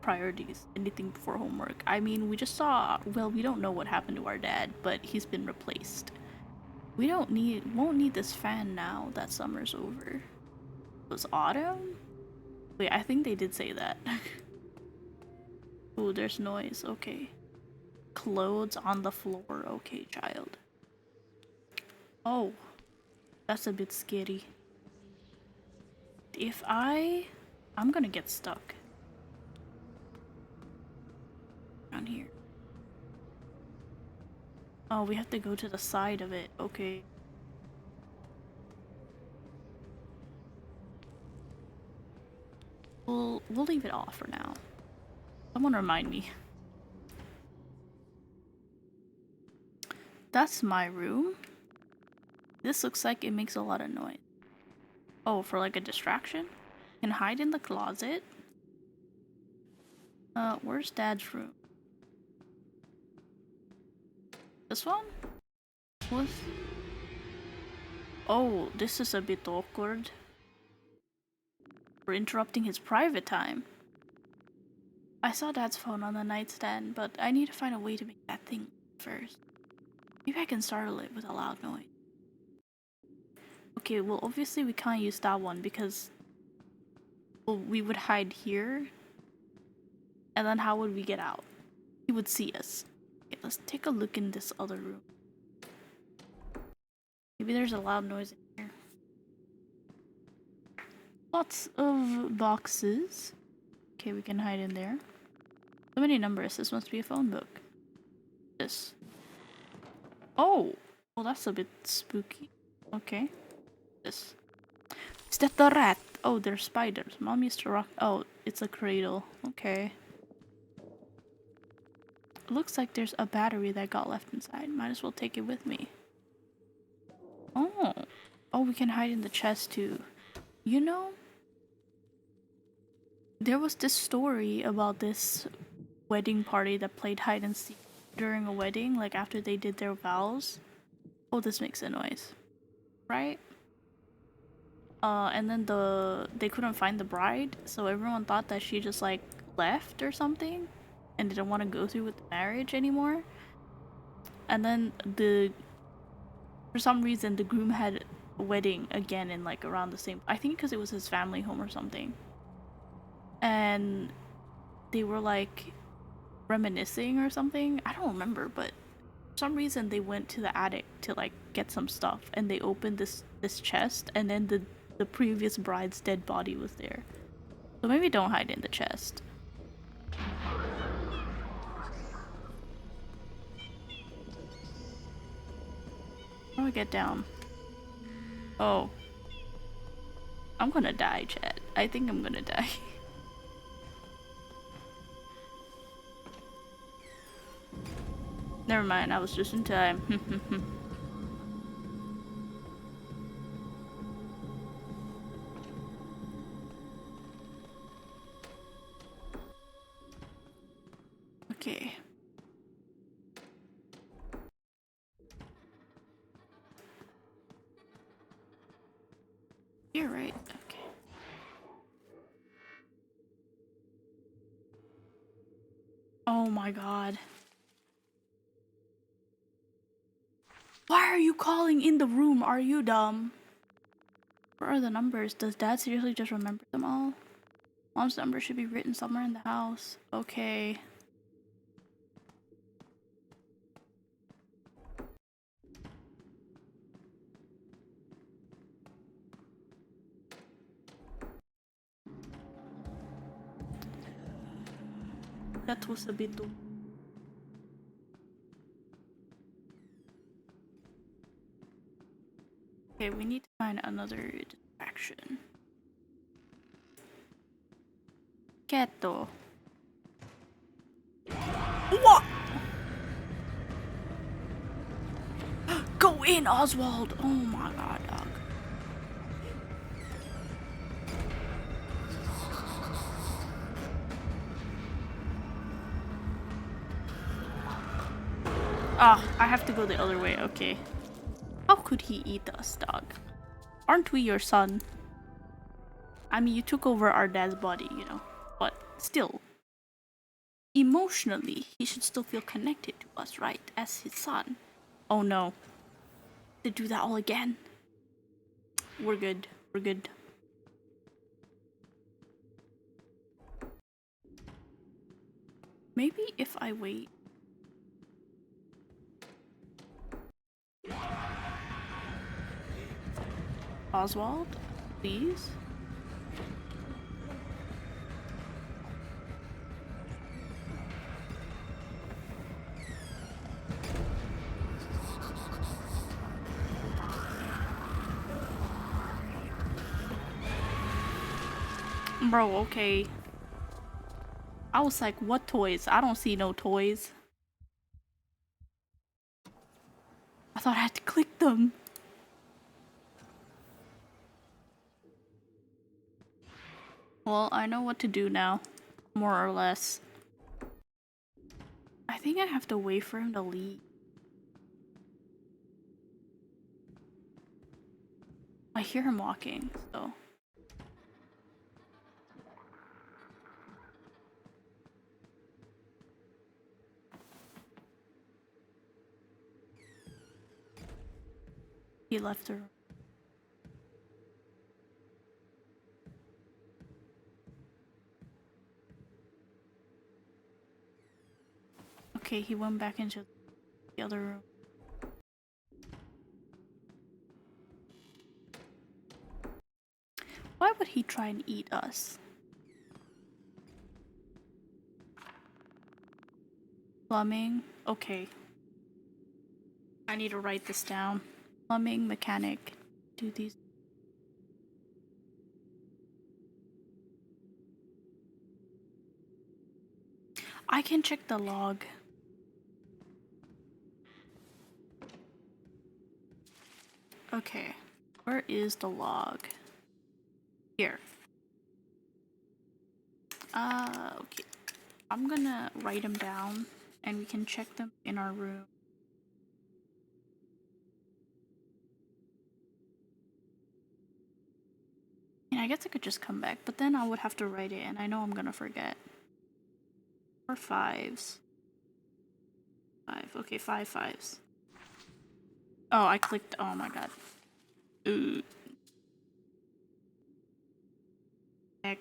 Priorities. Anything before homework. I mean, we just saw... Well, we don't know what happened to our dad, but he's been replaced. We won't need this fan now that summer's over. It was autumn? Wait, I think they did say that. Oh, there's noise. Okay. Clothes on the floor. Okay, child. Oh. That's a bit scary. If I'm gonna get stuck. Down here. Oh, we have to go to the side of it. Okay. We'll leave it off for now. Someone remind me. That's my room. This looks like it makes a lot of noise. Oh, for like a distraction? Can hide in the closet. Where's Dad's room? This one? What? Oh, this is a bit awkward. We're interrupting his private time. I saw Dad's phone on the nightstand, but I need to find a way to make that thing first. Maybe I can startle it with a loud noise. Okay, well obviously we can't use that one because... Well, we would hide here. And then how would we get out? He would see us. Okay, let's take a look in this other room. Maybe there's a loud noise in here. Lots of boxes. Okay, we can hide in there. So many numbers. This must be a phone book. This. Oh! Well, that's a bit spooky. Okay. This. Is that the rat? Oh, there's spiders. Mom used to rock. Oh, it's a cradle. Okay. Looks like there's a battery that got left inside. Might as well take it with me. Oh. Oh, we can hide in the chest too. You know, there was this story about this wedding party that played hide and seek during a wedding, like after they did their vows. Oh, this makes a noise, right? And then they couldn't find the bride, so everyone thought that she just like left or something, and didn't want to go through with the marriage anymore. And then for some reason the groom had a wedding again in like around the same. I think because it was his family home or something, and they were like reminiscing or something. I don't remember, but for some reason they went to the attic to like get some stuff, and they opened this chest, and then the previous bride's dead body was there. So maybe don't hide in the chest. How do I get down? Oh. I'm gonna die, chat. I think I'm gonna die. Never mind, I was just in time. Okay. You're right. Okay. Oh my god. Why are you calling in the room? Are you dumb? What are the numbers? Does dad seriously just remember them all? Mom's number should be written somewhere in the house. Okay. That was a bit too. Okay, we need to find another distraction. Keto. What? Go in, Oswald! Oh my god, dog. Ah, I have to go the other way, okay. How could he eat us, dog? Aren't we your son? I mean, you took over our dad's body, you know, but still. Emotionally, he should still feel connected to us, right? As his son. Oh no. To do that all again? We're good. We're good. Maybe if I wait. Oswald, please? Bro, okay. I was like, what toys? I don't see no toys. I thought I had to click them. Well, I know what to do now. More or less. I think I have to wait for him to leave. I hear him walking, so... He left the room. Okay, he went back into the other room. Why would he try and eat us? Plumbing? Okay. I need to write this down. Plumbing, mechanic. Do these. I can check the log. Okay. Where is the log? Here. Okay. I'm gonna write them down and we can check them in our room. And I guess I could just come back, but then I would have to write it and I know I'm gonna forget. 4 5s. 5. Okay, 5 5s. Oh, I clicked. Oh my god. Ooh. Heck.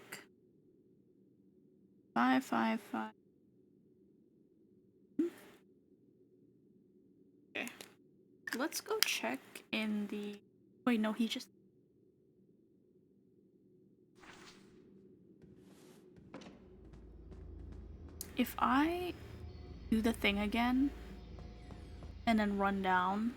5 5 5. Okay. Let's go check in the. Wait, no, he just. If I do the thing again and then run down.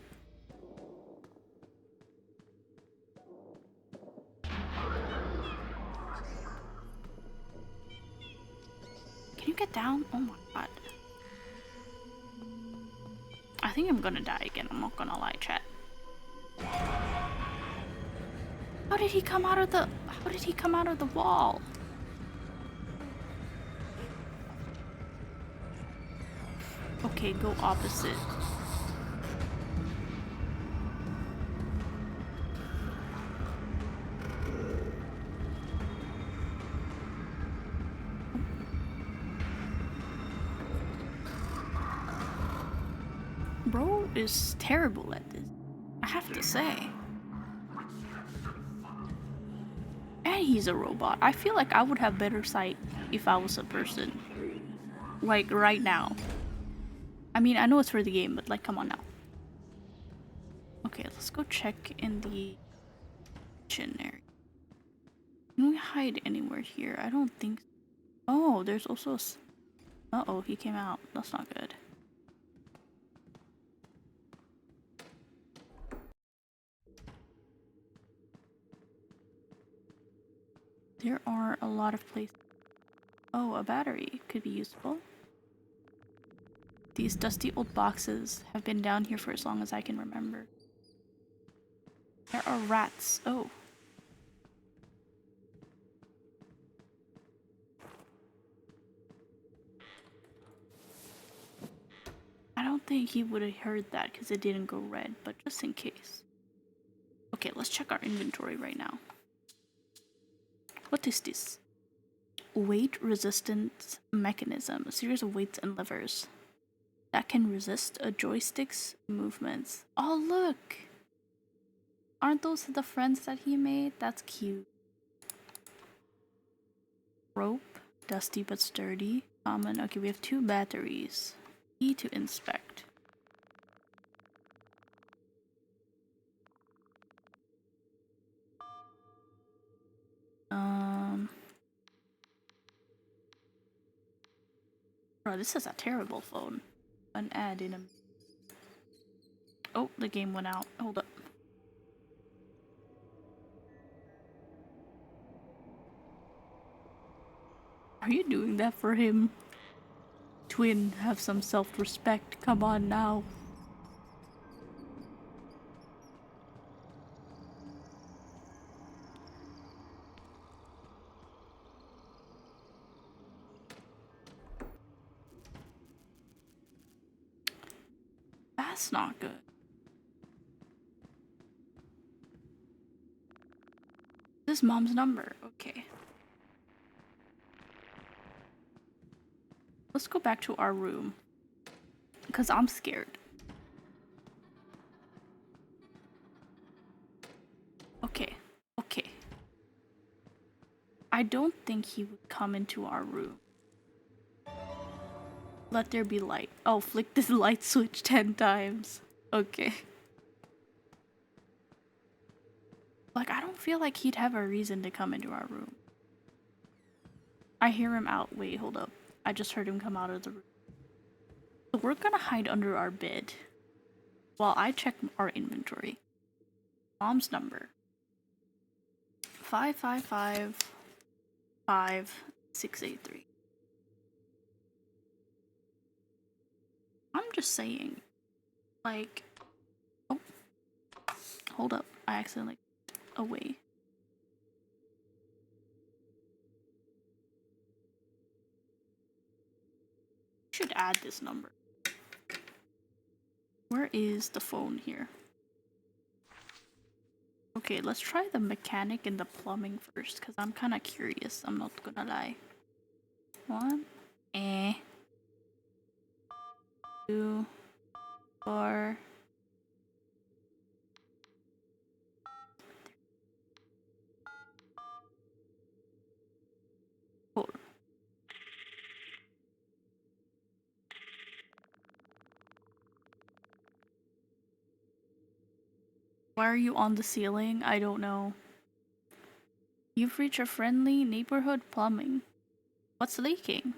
Can you get down? Oh my god. I think I'm gonna die again, I'm not gonna lie, chat. How did he come out of the wall? Okay, go opposite. Bro is terrible at this, I have to say. And he's a robot. I feel like I would have better sight if I was a person. Like, right now. I mean, I know it's for the game, but like, come on now. Okay, let's go check in the kitchen area. Can we hide anywhere here? I don't think so. Oh, there's also uh-oh, he came out. That's not good. There are a lot of places. Oh, a battery could be useful. These dusty old boxes have been down here for as long as I can remember. There are rats. Oh. I don't think he would have heard that because it didn't go red, but just in case. Okay, let's check our inventory right now. What is this? Weight resistance mechanism. A series of weights and levers that can resist a joystick's movements. Oh, look! Aren't those the friends that he made? That's cute. Rope. Dusty but sturdy. Common. Okay, we have 2 batteries. E to inspect. Bro, this is a terrible phone. An ad in a. Oh, the game went out. Hold up. Are you doing that for him? Twin, have some self-respect. Come on now. That's not good. This mom's number. Okay. Let's go back to our room. Because I'm scared. Okay. Okay. I don't think he would come into our room. Let there be light. Oh, flick this light switch 10 times. Okay. Like, I don't feel like he'd have a reason to come into our room. I hear him out. Wait, hold up. I just heard him come out of the room. So we're gonna hide under our bed while I check our inventory. Mom's number. 555-5683. I'm just saying. Like... Oh. Hold up. I accidentally... Away. add this number. Where is the phone here? Okay, let's try the mechanic and the plumbing first, because I'm kind of curious. I'm not gonna lie. 1, 2, 4. Cool. Why are you on the ceiling? I don't know. You've reached a friendly neighborhood plumbing. What's leaking?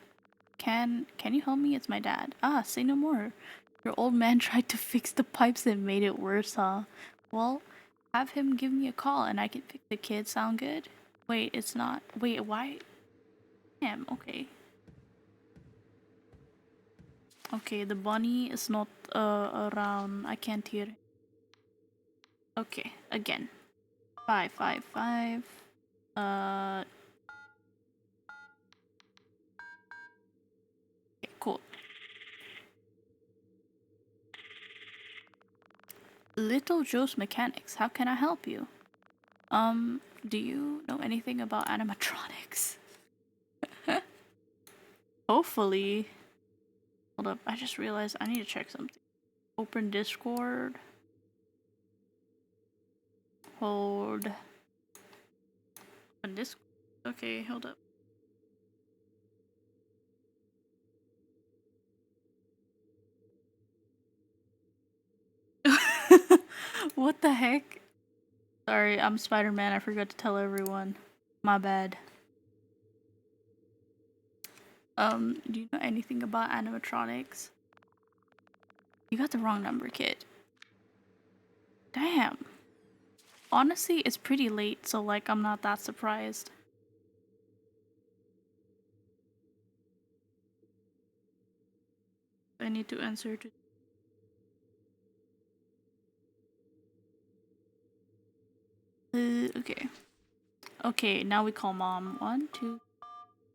Can you help me? It's my dad. Ah, say no more. Your old man tried to fix the pipes and made it worse, huh? Well, have him give me a call and I can fix the kid. Sound good? Wait, it's not. Wait, why? Damn, okay. Okay, the bunny is not around. I can't hear. Okay, again. 555. Okay, cool. Little Joe's Mechanics, how can I help you? Do you know anything about animatronics? Hopefully. Hold up, I just realized I need to check something. Open Discord. Hold. Open Discord. Okay, hold up. What the heck? Sorry, I'm Spider-Man. I forgot to tell everyone. My bad. Do you know anything about animatronics? You got the wrong number, kid. Damn. Honestly, it's pretty late, so like I'm not that surprised. I need to answer to. Okay. Okay, now we call mom. 1, 2,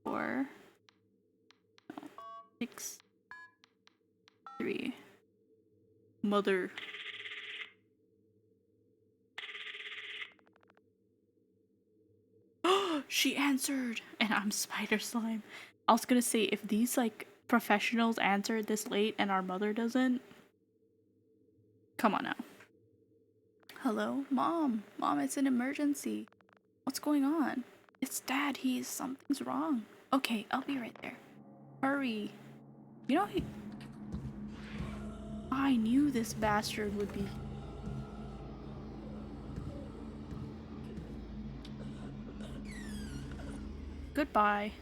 4, 6, 3. Mother. She answered! And I'm Spider Slime. I was gonna say, if these like professionals answer this late and our mother doesn't. Come on now. Hello? Mom! Mom, it's an emergency. What's going on? It's Dad. Something's wrong. Okay, I'll be right there. Hurry. You know, I knew this bastard would be. Goodbye.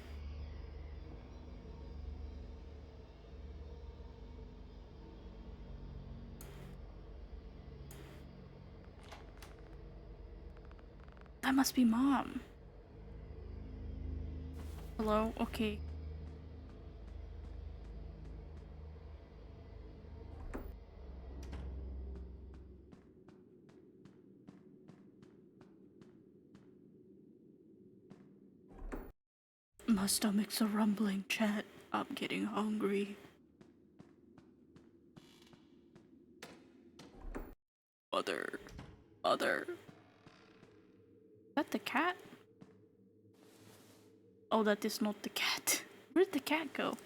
That must be Mom. Hello? Okay. My stomach's a rumbling, chat. I'm getting hungry. Mother. Mother. Is that the cat? Oh, that is not the cat. Where'd the cat go?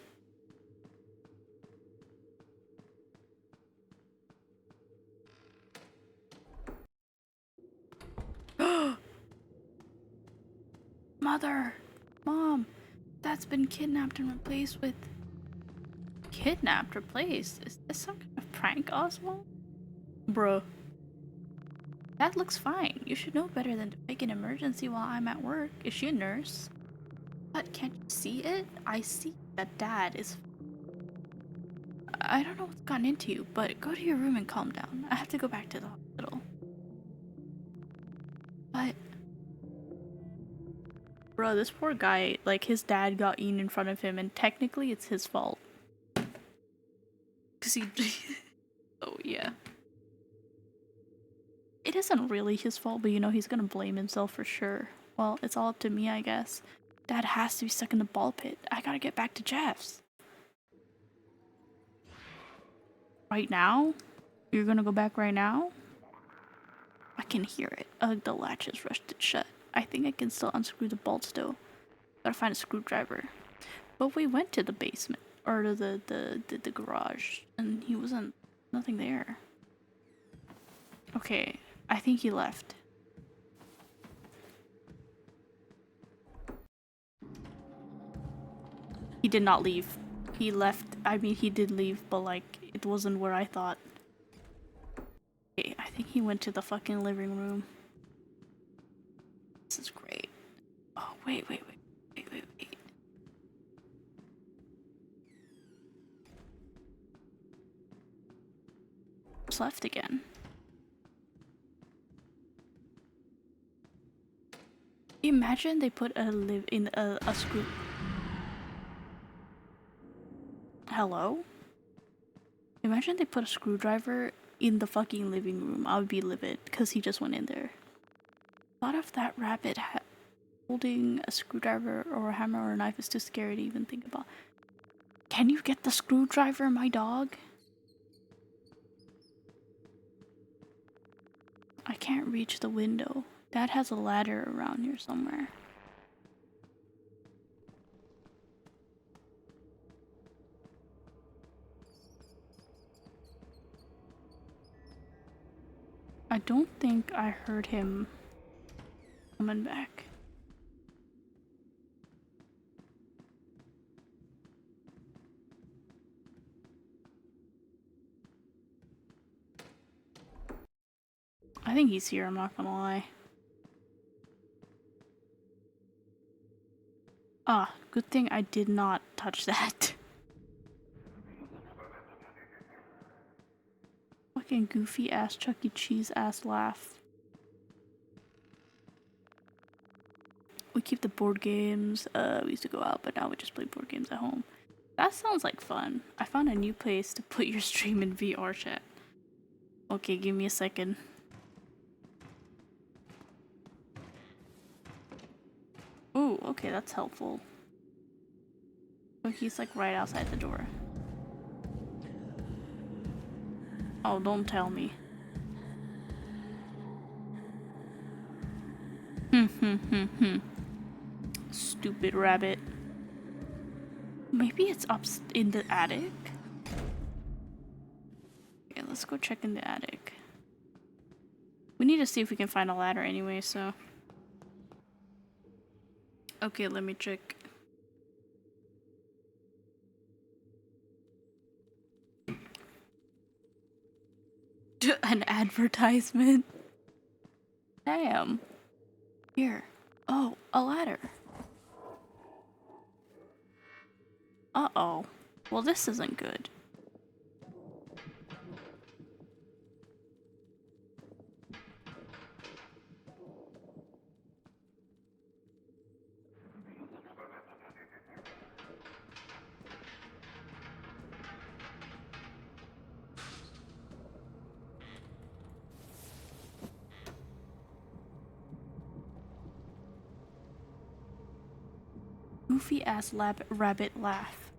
Mother! Mom! Dad's been kidnapped and replaced with... Kidnapped? Replaced? Is this some kind of prank, Oswald? Bruh. Dad looks fine. You should know better than to pick an emergency while I'm at work. Is she a nurse? But can't you see it? I see that Dad is... I don't know what's gotten into you, but go to your room and calm down. I have to go back to the hospital. But... Bro, this poor guy, like, his dad got eaten in front of him, and technically it's his fault. Cause he... Oh, yeah. It isn't really his fault, but you know, he's gonna blame himself for sure. Well, it's all up to me, I guess. Dad has to be stuck in the ball pit. I gotta get back to Jeff's. Right now? You're gonna go back right now? I can hear it. The latch is rusted shut. I think I can still unscrew the bolts though. Gotta find a screwdriver. But we went to the basement. Or to the garage. And he wasn't... nothing there. Okay. I think he left. He did not leave. He left. I mean, he did leave, but like, it wasn't where I thought. Okay, I think he went to the fucking living room. This is great. Oh, wait. Just left again. Imagine they put a screw. Hello? Imagine they put a screwdriver in the fucking living room. I would be livid because he just went in there. Thought of that rabbit holding a screwdriver or a hammer or a knife is too scary to even think about. Can you get the screwdriver, my dog? I can't reach the window. Dad has a ladder around here somewhere. I don't think I heard him coming back. I think he's here, I'm not gonna lie. Ah, good thing I did not touch that. Fucking goofy ass Chuck E. Cheese ass laugh. We keep the board games. We used to go out, but now we just play board games at home. That sounds like fun. I found a new place to put your stream in VR chat. Okay, give me a second. Ooh, okay, that's helpful. So he's like right outside the door. Oh, don't tell me. Stupid rabbit. Maybe it's up in the attic? Okay, let's go check in the attic. We need to see if we can find a ladder anyway, so... Okay, let me check. An advertisement? Damn. Here. Oh, a ladder. Uh-oh. Well, this isn't good. Goofy ass rabbit laugh.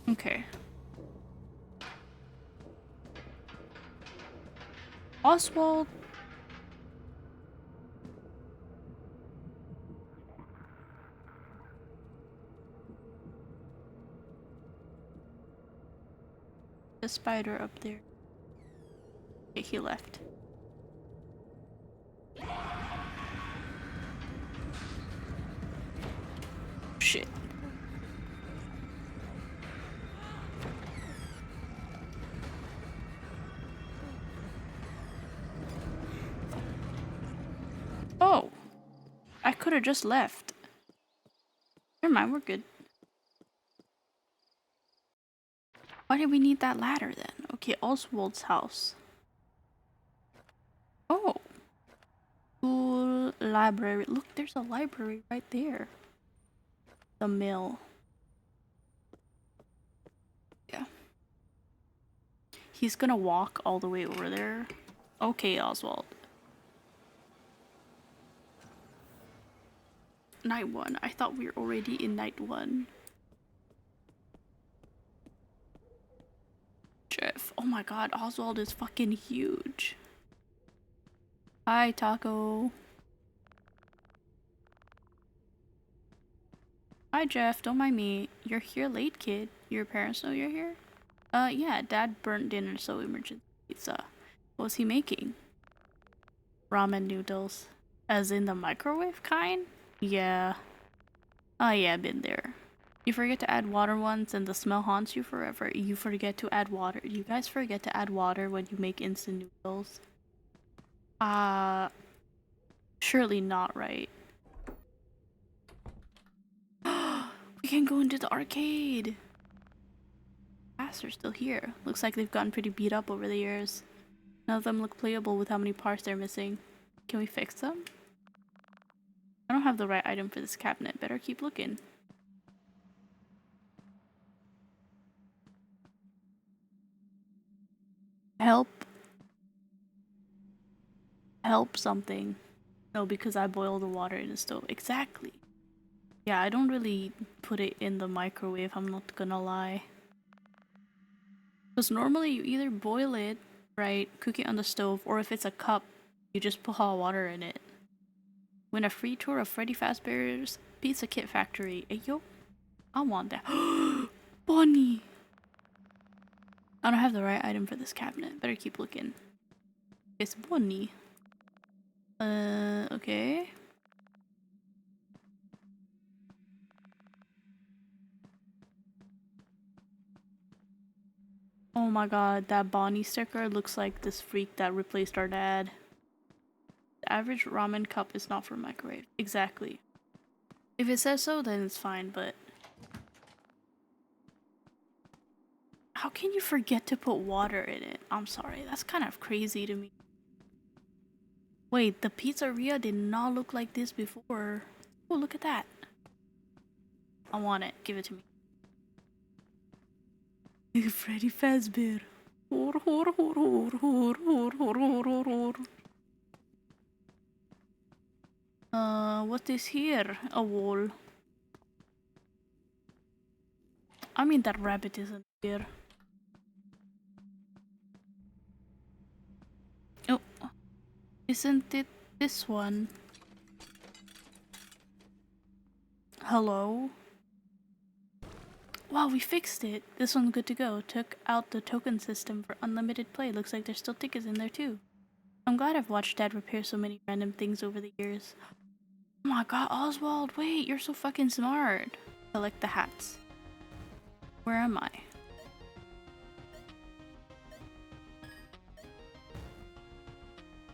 Okay. Oswald. The spider up there. Okay, he left. Shit. Oh. I could have just left. Never mind, we're good. Why did we need that ladder then? Okay, Oswald's house. Oh. Cool library. Look, there's a library right there. The mill. Yeah. He's gonna walk all the way over there. Okay, Oswald. Night 1. I thought we were already in night 1. my god, Oswald is fucking huge. Hi, Taco. Hi, Jeff. Don't mind me. You're here late, kid. Your parents know you're here? Yeah, Dad burnt dinner, so emergency pizza. What was he making? Ramen noodles. As in the microwave kind? Yeah. Oh yeah, been there. You forget to add water once and the smell haunts you forever. You forget to add water. You guys forget to add water when you make instant noodles? Surely not, right? We can go into the arcade! Pass are still here. Looks like they've gotten pretty beat up over the years. None of them look playable with how many parts they're missing. Can we fix them? I don't have the right item for this cabinet. Better keep looking. Help. Help something. No, because I boil the water in the stove. Exactly. Yeah, I don't really put it in the microwave, I'm not gonna lie. Because normally you either boil it, right, cook it on the stove, or if it's a cup, you just put hot water in it. Win a free tour of Freddy Fazbear's Pizza Kit Factory. Hey, yo, I want that. Bonnie! I don't have the right item for this cabinet. Better keep looking. It's Bonnie. Okay. Oh my god, that Bonnie sticker looks like this freak that replaced our dad. The average ramen cup is not for microwave. Exactly. If it says so, then it's fine, but... How can you forget to put water in it? I'm sorry, that's kind of crazy to me. Wait, the pizzeria did not look like this before. Oh, look at that. I want it. Give it to me. Freddy Fazbear. What is here? A wall. I mean, that rabbit isn't here. Oh, isn't it this one? Hello? Wow, we fixed it! This one's good to go. Took out the token system for unlimited play. Looks like there's still tickets in there too. I'm glad I've watched Dad repair so many random things over the years. Oh my god, Oswald, wait, you're so fucking smart. Collect the hats. Where am I?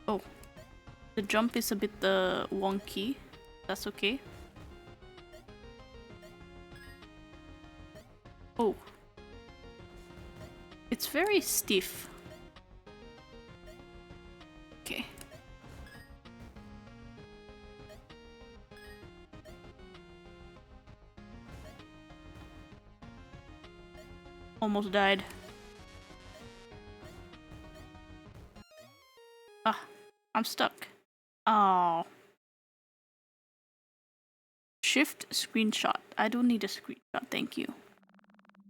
Oh. The jump is a bit wonky. That's okay. Oh. It's very stiff. Okay. Almost died. Ah, I'm stuck. Oh. Shift screenshot. I don't need a screenshot, thank you.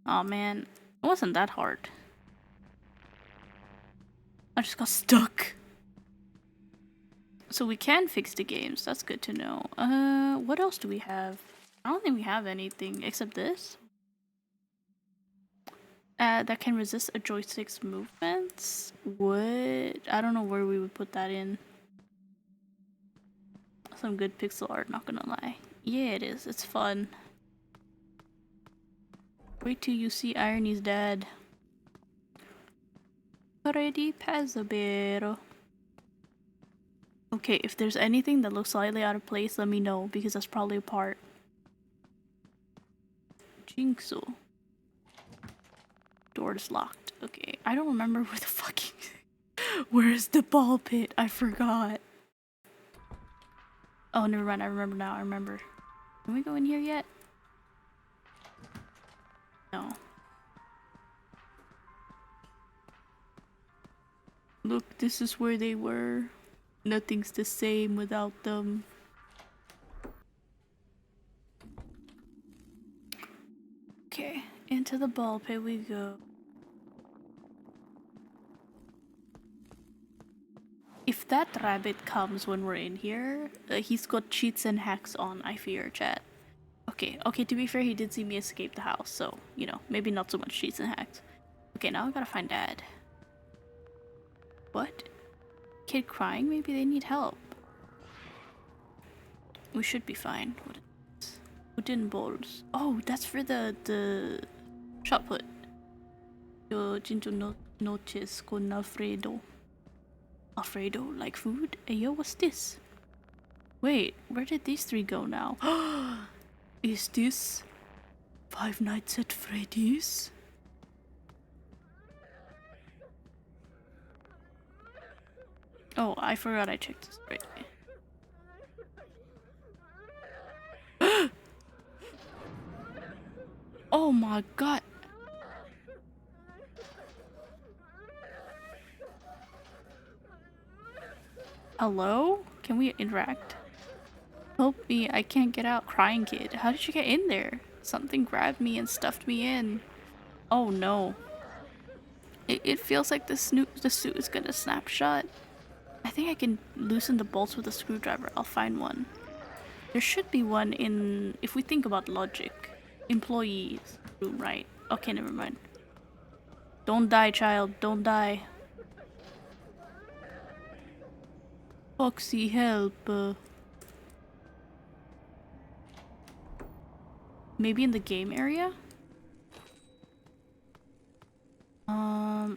Oh man, it wasn't that hard. I just got stuck. So we can fix the games, that's good to know. What else do we have? I don't think we have anything except this. That can resist a joystick's movements? What? I don't know where we would put that in. Some good pixel art, not gonna lie. Yeah, it is. It's fun. Wait till you see Irony's dad. Freddy Fazbear. Okay, if there's anything that looks slightly out of place, let me know, because that's probably a part. Jinxo. Door's locked. Okay, I don't remember where the fucking... Where's the ball pit? I forgot. Oh, never mind. I remember now. I remember. Can we go in here yet? No. Look, this is where they were. Nothing's the same without them. Okay, into the ball pit we go. If that rabbit comes when we're in here, he's got cheats and hacks on, I fear, chat. Okay, okay, to be fair, he did see me escape the house, so, you know, maybe not so much cheats and hacks. Okay, now I gotta find Dad. What? Kid crying? Maybe they need help. We should be fine. What is this? Wooden bowls. Oh, that's for the shot put. Yo, Jinjo no noches con Alfredo. Alfredo, like food? Hey yo, what's this? Wait, where did these three go now? Is this Five Nights at Freddy's? Oh, I forgot I checked this right. Oh my god. Hello? Can we interact? Help me, I can't get out. Crying kid. How did you get in there? Something grabbed me and stuffed me in. Oh no. It feels like the suit is gonna snap shut. I think I can loosen the bolts with a screwdriver. I'll find one. There should be one in, if we think about logic, employees room, right? Okay, never mind. Don't die, child. Don't die. Foxy, help. Maybe in the game area?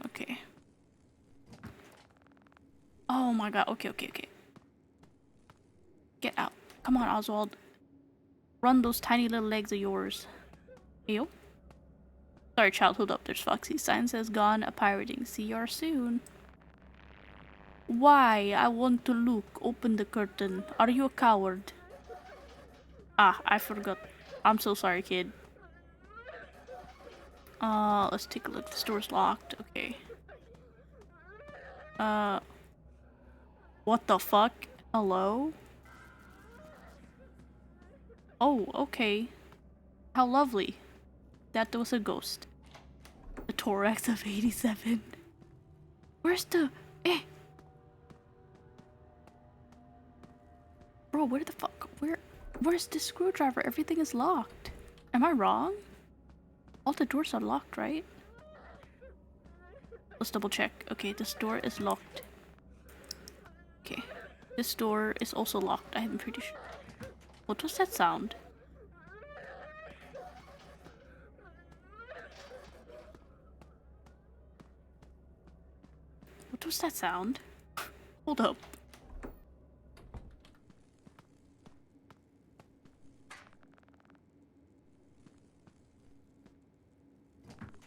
Okay. Oh my god. Okay, okay, okay. Get out. Come on, Oswald. Run those tiny little legs of yours. Ayo. Sorry, child. Hold up. There's Foxy. Sign says gone a pirating. See you soon. Why? I want to look. Open the curtain. Are you a coward? Ah, I forgot. I'm so sorry, kid. Let's take a look. The store's locked. Okay. What the fuck? Hello? Oh, okay. How lovely. That was a ghost. The thorax of 87. Where's the... Bro, where the fuck? Where's the screwdriver? Everything is locked. Am I wrong? All the doors are locked, right? Let's double check. Okay, this door is locked. Okay. This door is also locked, I'm pretty sure. What was that sound? What was that sound? Hold up.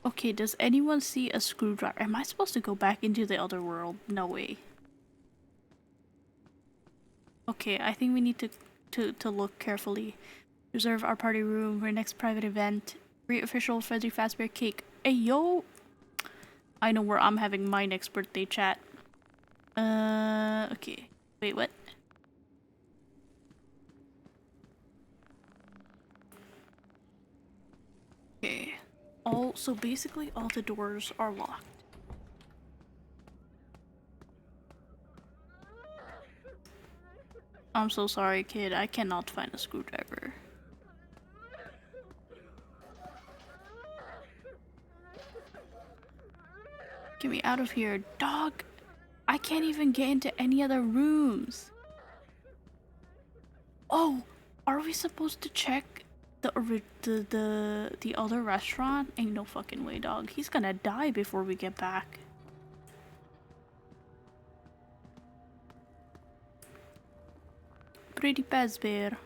Okay, does anyone see a screwdriver? Am I supposed to go back into the other world? No way. Okay, I think we need to look carefully. Reserve our party room for next private event. Free official Freddy Fazbear cake. Hey yo! I know where I'm having my next birthday, chat. Okay. Wait, what? Okay. So basically all the doors are locked. I'm so sorry, kid. I cannot find a screwdriver. Get me out of here, dog! I can't even get into any other rooms. Oh, are we supposed to check the other restaurant? Ain't no fucking way, dog. He's gonna die before we get back. Pretty Fazbear.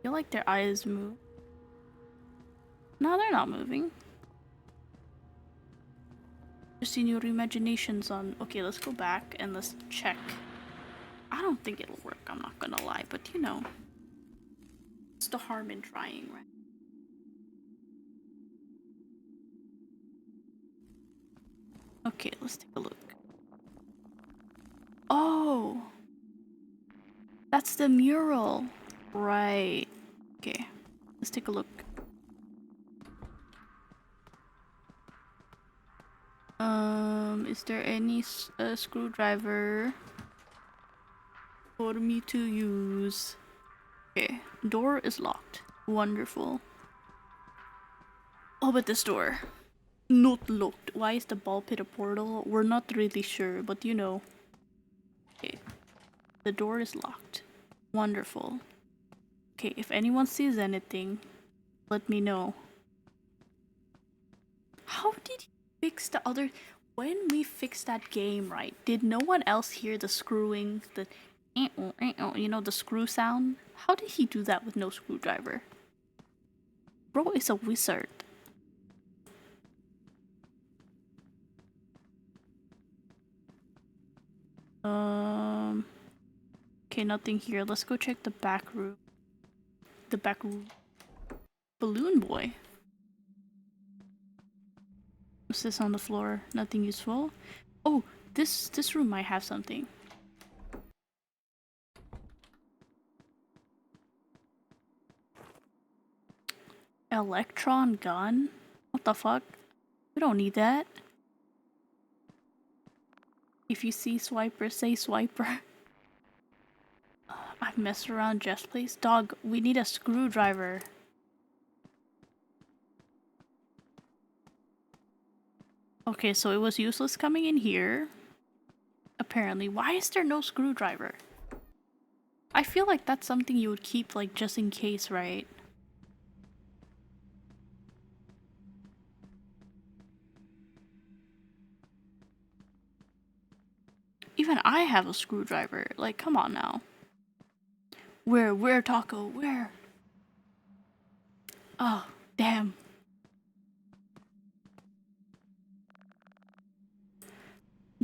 Feel like their eyes move. No, they're not moving. Just seen your imaginations on. Okay, let's go back and let's check. I don't think it'll work, I'm not gonna lie, but you know. What's the harm in trying, right? Okay, let's take a look. Oh! That's the mural! Right. Okay, let's take a look. Is there any screwdriver? for me to use. Okay, door is locked. Wonderful. Oh, but this door. Not locked. Why is the ball pit a portal? We're not really sure, but you know. Okay, the door is locked. Wonderful. Okay, if anyone sees anything, let me know. How did he fix the other... When we fixed that game, right, did no one else hear the screwing, the you know, the screw sound? How did he do that with no screwdriver? Bro is a wizard. Okay, nothing here. Let's go check the back room. The back room. Balloon boy. What's this on the floor? Nothing useful. Oh, this room might have something. Electron gun? What the fuck? We don't need that. If you see Swiper, say Swiper. I've messed around Jeff's place. Dog, we need a screwdriver. Okay, so it was useless coming in here. Apparently. Why is there no screwdriver? I feel like that's something you would keep, like, just in case, right? Even I have a screwdriver. Like, come on now. Where, Taco? Where? Oh, damn.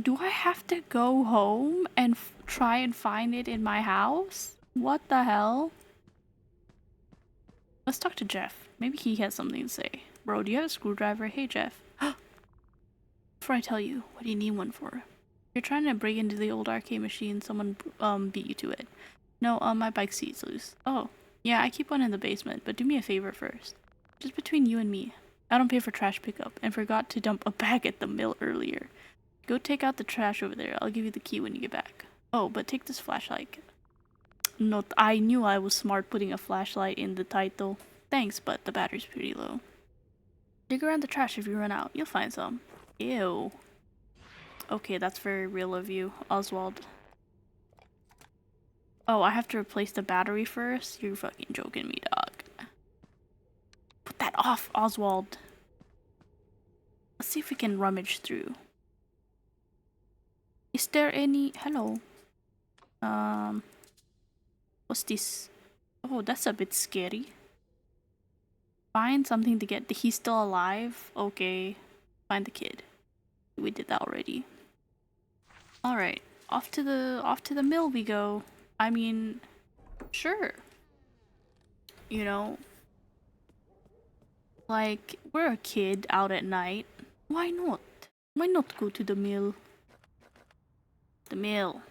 Do I have to go home and try and find it in my house? What the hell? Let's talk to Jeff. Maybe he has something to say. Bro, do you have a screwdriver? Hey, Jeff. Before I tell you, what do you need one for? You're trying to break into the old arcade machine. Someone beat you to it. No, my bike seat's loose. Oh, yeah, I keep one in the basement, but do me a favor first. Just between you and me. I don't pay for trash pickup and forgot to dump a bag at the mill earlier. Go take out the trash over there. I'll give you the key when you get back. Oh, but take this flashlight. Note, I knew I was smart putting a flashlight in the title. Thanks, but the battery's pretty low. Dig around the trash if you run out. You'll find some. Ew. Okay, that's very real of you, Oswald. Oh, I have to replace the battery first? You're fucking joking me, dog. Put that off, Oswald. Let's see if we can rummage through. Is there any... Hello. What's this? Oh, that's a bit scary. Find something to get... He's still alive? Okay. Find the kid. We did that already. Alright. Off to the mill we go. I mean... Sure. You know... Like, we're a kid out at night. Why not? Why not go to the mill? The mill.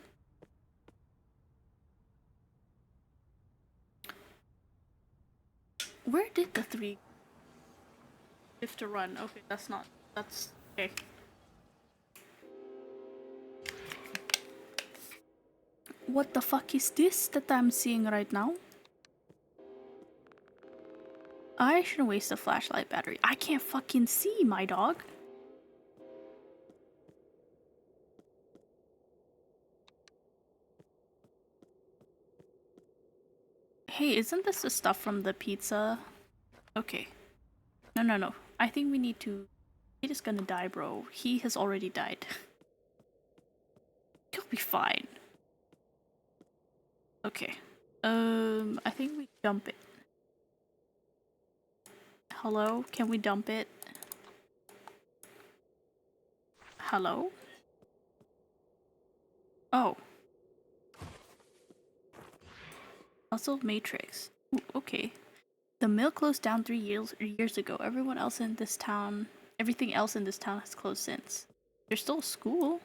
Where did the three... If to run. Okay, that's not... That's... Okay. What the fuck is this that I'm seeing right now? I shouldn't waste a flashlight battery. I can't fucking see, my dog. Hey, isn't this the stuff from the pizza? Okay. No. I think we need to... He is gonna die, bro. He has already died. He'll be fine. Okay. I think we dump it. Hello? Can we dump it? Hello? Oh. Puzzle Matrix. Ooh, okay. The mill closed down 3 years ago. Everything else in this town has closed since. There's still a school.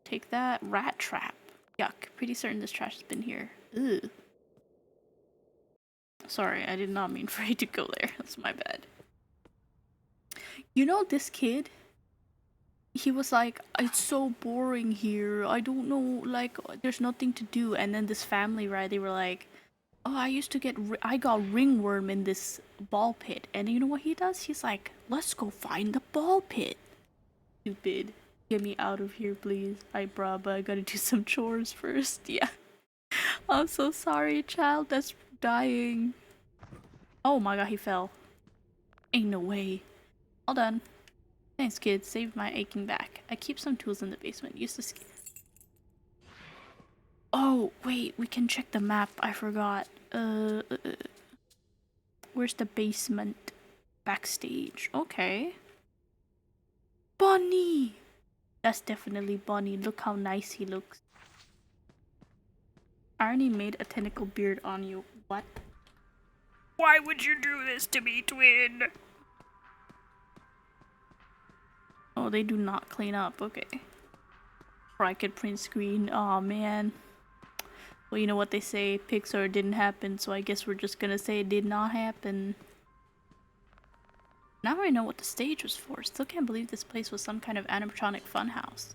Take that. Rat trap. Yuck. Pretty certain this trash has been here. Ugh. Sorry, I did not mean for you to go there. That's my bad. You know this kid? he was like, it's so boring here. I don't know, like, there's nothing to do. And then this family, right? They were like, oh, I used to get, I got ringworm in this ball pit. And you know what he does? He's like, let's go find the ball pit. Stupid. Get me out of here, please. Hi, bruh, but I gotta do some chores first. Yeah. I'm so sorry, child that's dying. Oh my god, he fell. Ain't no way. All done. Thanks, kid. Saved my aching back. I keep some tools in the basement. Use the skin. Oh, wait. We can check the map. I forgot. Where's the basement? Backstage. Okay. Bunny! That's definitely Bunny. Look how nice he looks. Arnie made a tentacle beard on you. What? Why would you do this to me, twin? Oh, they do not clean up. Okay. Or I could print screen. Oh man. Well, you know what they say, Pixar didn't happen, so I guess we're just gonna say it did not happen. Now I know what the stage was for. Still can't believe this place was some kind of animatronic funhouse.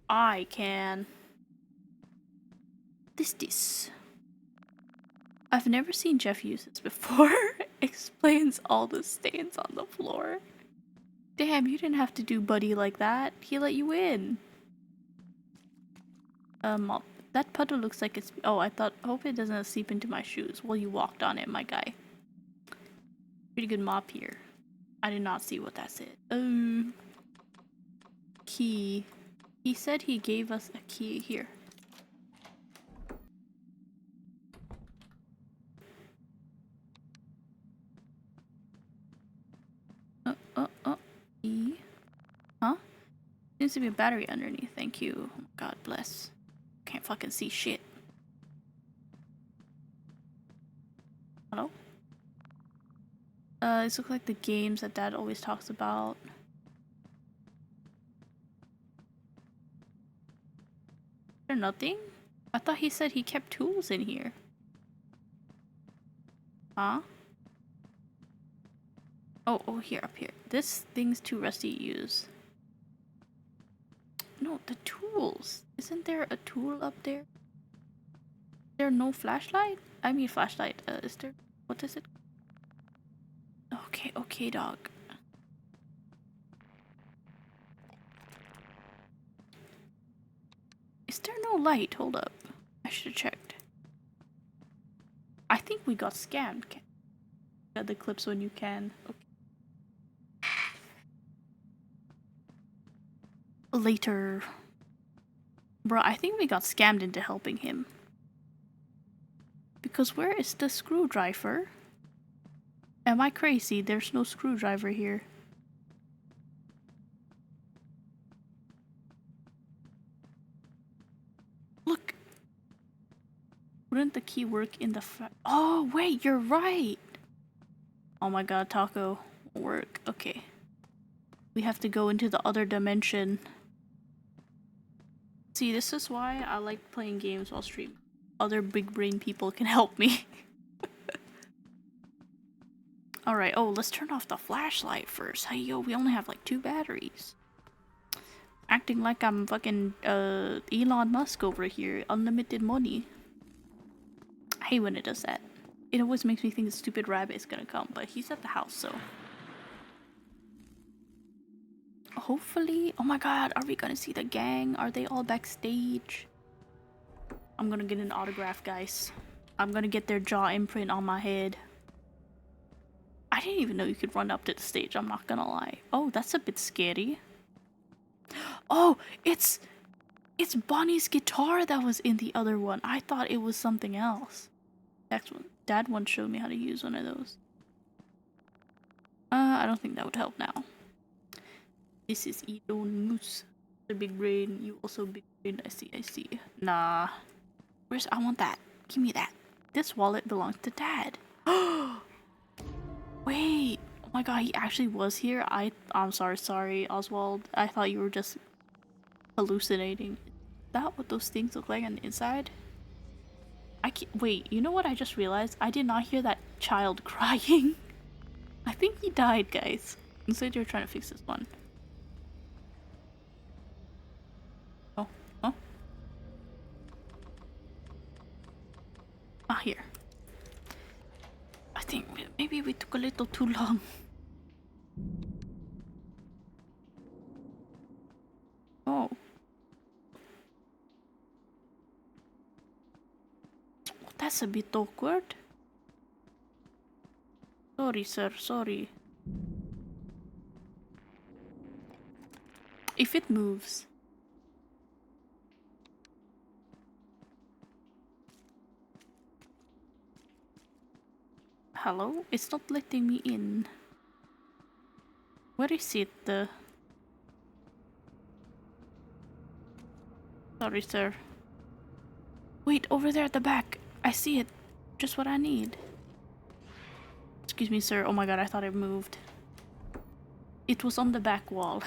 I can. This. I've never seen Jeff use this before. Explains all the stains on the floor. Damn, you didn't have to do Buddy like that. He let you in. Mop. That puddle looks like it's. Oh, I thought. Hope it doesn't seep into my shoes. Well, you walked on it, my guy. Pretty good mop here. I did not see what that said. Key. He said he gave us a key here. Key. Huh? Seems to be a battery underneath. Thank you. God bless. Can't fucking see shit. Hello? These look like the games that Dad always talks about. Is there nothing? I thought he said he kept tools in here. Huh? Oh, here, up here. This thing's too rusty to use. No, the tools. Isn't there a tool up there? Is there no flashlight? I mean flashlight. Is there? What is it? Okay, dog. Is there no light? Hold up. I should have checked. I think we got scammed. Got the clips when you can. Okay. Later. Bruh, I think we got scammed into helping him. Because where is the screwdriver? Am I crazy? There's no screwdriver here. Look! Wouldn't the key work in the Oh, wait, you're right! Oh my god, Taco. Won't work. Okay. We have to go into the other dimension. See, this is why I like playing games while streaming. Other big brain people can help me. Alright, oh, let's turn off the flashlight first. Hey, yo, we only have like 2 batteries. Acting like I'm fucking Elon Musk over here. Unlimited money. I hate when it does that. It always makes me think the stupid rabbit is gonna come, but he's at the house, so. Hopefully. Oh my god, are we gonna see the gang? Are they all backstage? I'm gonna get an autograph, guys. I'm gonna get their jaw imprint on my head. I didn't even know you could run up to the stage, I'm not gonna lie. Oh, that's a bit scary. Oh, it's Bonnie's guitar that was in the other one. I thought it was something else. Dad once showed me how to use one of those. I don't think that would help now. This is Elon Moose. The big brain. You also big brain. I see. Nah. I want that. Give me that. This wallet belongs to Dad. Wait. Oh my god, he actually was here? I'm sorry, Oswald. I thought you were just hallucinating. Is that what those things look like on the inside? Wait, you know what I just realized? I did not hear that child crying. I think he died, guys. Instead, you're trying to fix this one. we took a little too long. Oh. That's a bit awkward. Sorry, sir, sorry. If it moves. Hello? It's not letting me in. Where is it? Sorry, sir. Wait, over there at the back. I see it. Just what I need. Excuse me, sir. Oh my god, I thought it moved. It was on the back wall.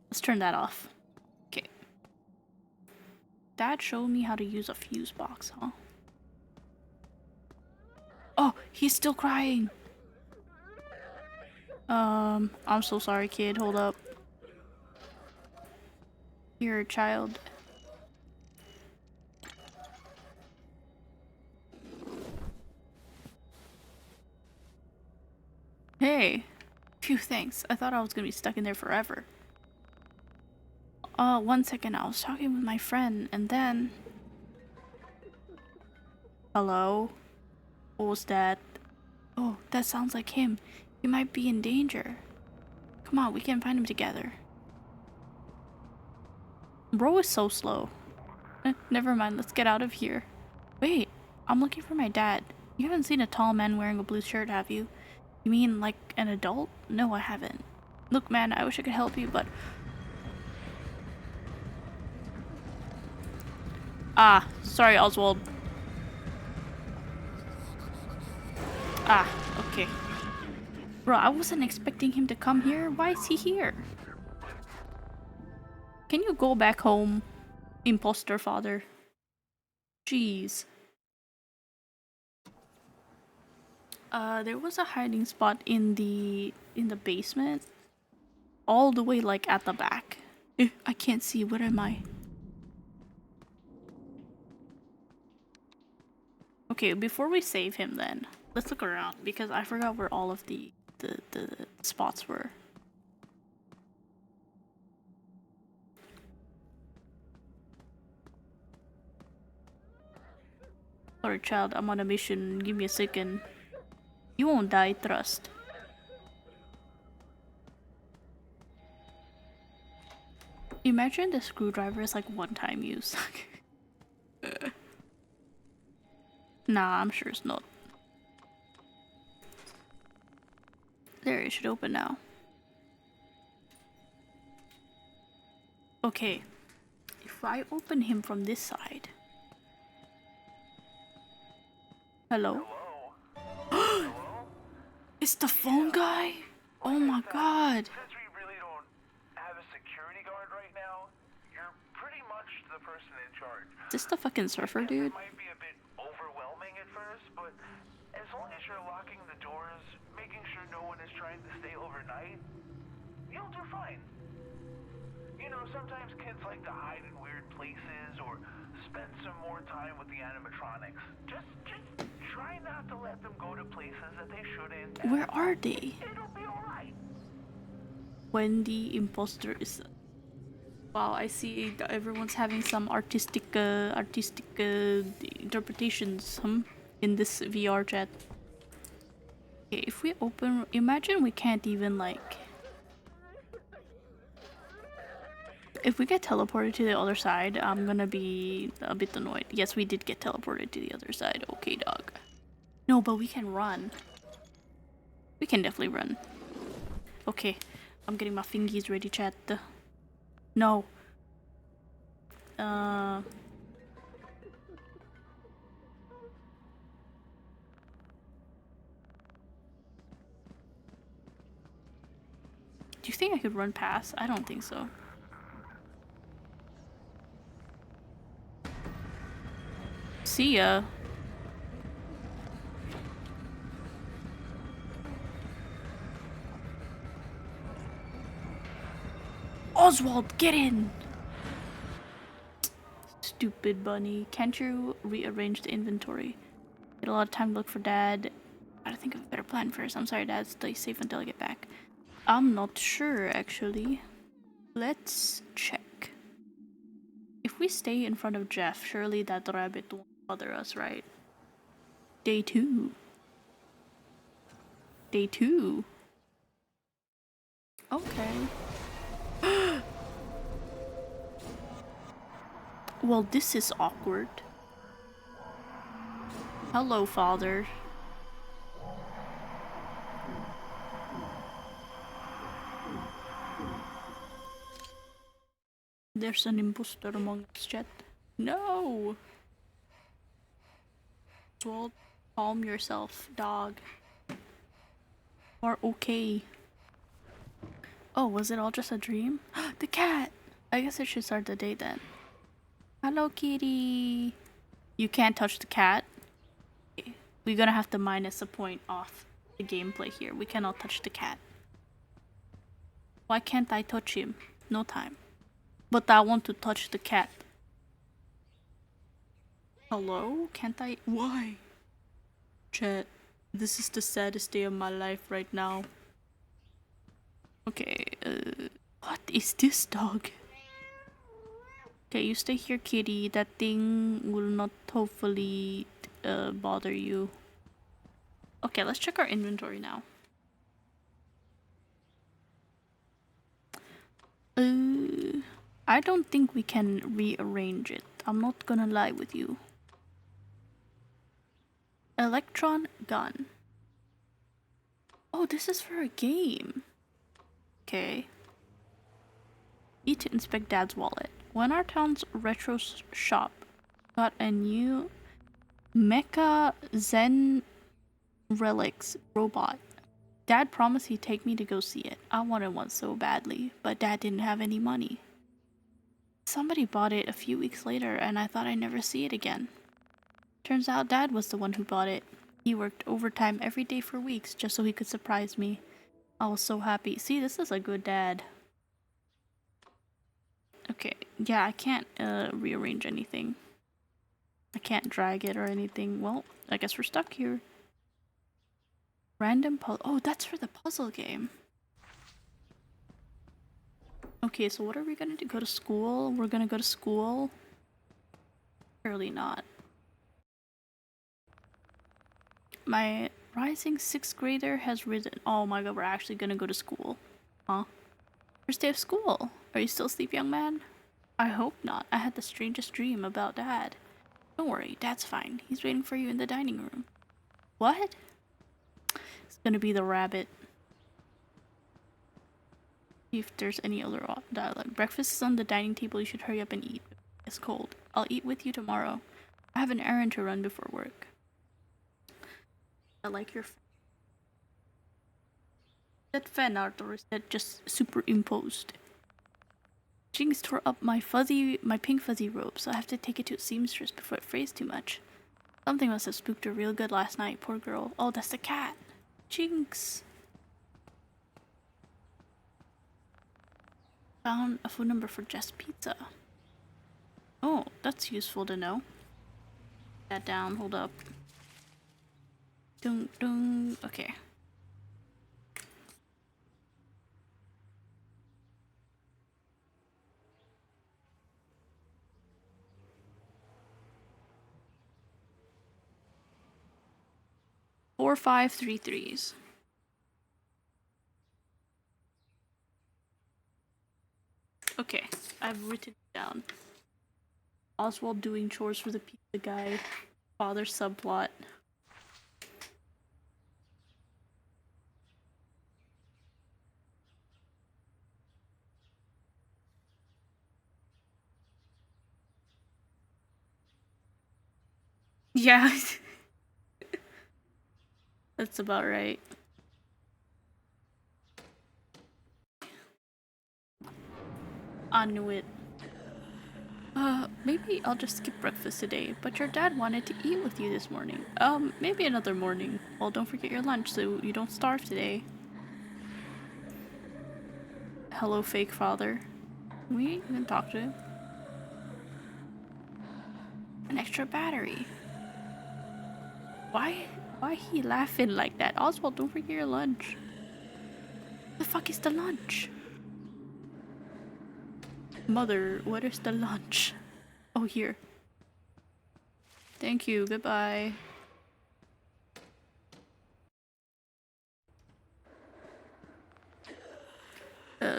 Let's turn that off. Okay. Dad showed me how to use a fuse box, huh? Oh, he's still crying. I'm so sorry, kid. Hold up. You're a child. Hey. Phew, thanks. I thought I was gonna be stuck in there forever. 1 second. I was talking with my friend, and then... Hello? What was that? Oh, that sounds like him. He might be in danger. Come on, we can find him together. Bro is so slow. Never mind, let's get out of here. Wait, I'm looking for my dad. You haven't seen a tall man wearing a blue shirt, have you? You mean like an adult? No, I haven't. Look, man, I wish I could help you, but... Ah, sorry, Oswald. Ah, okay. Bro, I wasn't expecting him to come here. Why is he here? Can you go back home, imposter father? Jeez. There was a hiding spot in the basement. All the way like at the back. I can't see. Where am I? Okay, before we save him then, let's look around because I forgot where all of the spots were. Sorry, child, I'm on a mission. Give me a second. You won't die, trust. Imagine the screwdriver is like one-time use. Nah, I'm sure it's not. There, it should open now. Okay. If I open him from this side... Hello? Hello? It's the phone guy? Oh my god. Since we really don't have a security guard right now, you're pretty much the person in charge. Is this the fucking surfer dude? It might be a bit overwhelming at first, but as long as you're locking the doors, making sure no one is trying to stay overnight, you'll do fine. You know, sometimes kids like to hide in weird places or spend some more time with the animatronics. Just try not to let them go to places that they shouldn't. Where are they? It'll be alright. When the imposter is... Wow, I see everyone's having some artistic interpretations in this VR chat. Okay, if we open... Imagine we can't even like... If we get teleported to the other side, I'm gonna be a bit annoyed. Yes, we did get teleported to the other side. Okay, dog. No, but we can run. We can definitely run. Okay, I'm getting my fingies ready, chat. No. Do you think I could run past? I don't think so. See ya. Oswald, get in! Stupid bunny. Can't you rearrange the inventory? Get a lot of time to look for Dad. Gotta think of a better plan first. I'm sorry, Dad. Stay safe until I get back. I'm not sure, actually. Let's check. If we stay in front of Jeff, surely that rabbit won't bother us, right? Day 2. Day 2. Okay. Well, this is awkward. Hello, Father. There's an imposter among us, Chet. No! Well, calm yourself, dog. You are okay. Oh, was it all just a dream? The cat! I guess I should start the day then. Hello, kitty. You can't touch the cat. Okay. We're gonna have to minus a point off the gameplay here. We cannot touch the cat. Why can't I touch him? No time. But I want to touch the cat. Hello? Can't I? Why? Chat, this is the saddest day of my life right now. Okay, what is this dog? Okay, you stay here, kitty. That thing will not hopefully bother you. Okay, let's check our inventory now. I don't think we can rearrange it. I'm not gonna lie with you. Electron gun. Oh, this is for a game. Okay. Need to inspect Dad's wallet. When our town's retro shop got a new Mecha Zen Relics robot. Dad promised he'd take me to go see it. I wanted one so badly, but Dad didn't have any money. Somebody bought it a few weeks later, and I thought I'd never see it again. Turns out Dad was the one who bought it. He worked overtime every day for weeks just so he could surprise me. I was so happy. See, this is a good dad. Okay, yeah, I can't rearrange anything. I can't drag it or anything. Well, I guess we're stuck here. Random puzzle. Oh, that's for the puzzle game. Okay, so what are we gonna do? Go to school? We're gonna go to school? Surely not. My rising 6th grader has risen. Oh my god, we're actually gonna go to school. Huh? First day of school. Are you still asleep, young man? I hope not. I had the strangest dream about Dad. Don't worry, Dad's fine. He's waiting for you in the dining room. What? It's gonna be the rabbit. See if there's any other dialogue. Breakfast is on the dining table. You should hurry up and eat. It's cold. I'll eat with you tomorrow. I have an errand to run before work. I like your that fan art, or is that just superimposed? Jinx tore up my pink fuzzy robe, so I have to take it to a seamstress before it frays too much. Something must have spooked her real good last night, poor girl. Oh, that's the cat. Jinx. Found a phone number for Jess Pizza. Oh, that's useful to know. That down, hold up. Dung dung. Okay. Four, 5, 3 threes. Okay, I've written it down. Oswald doing chores for the pizza guy. Father subplot. Yeah. That's about right. I knew it. Maybe I'll just skip breakfast today, but your dad wanted to eat with you this morning. Maybe another morning. Well, don't forget your lunch so you don't starve today. Hello, fake father. Can we even talk to him? An extra battery. Why Why he laughing like that? Oswald, don't forget your lunch. The fuck is the lunch? Mother, what is the lunch? Oh, here. Thank you, goodbye.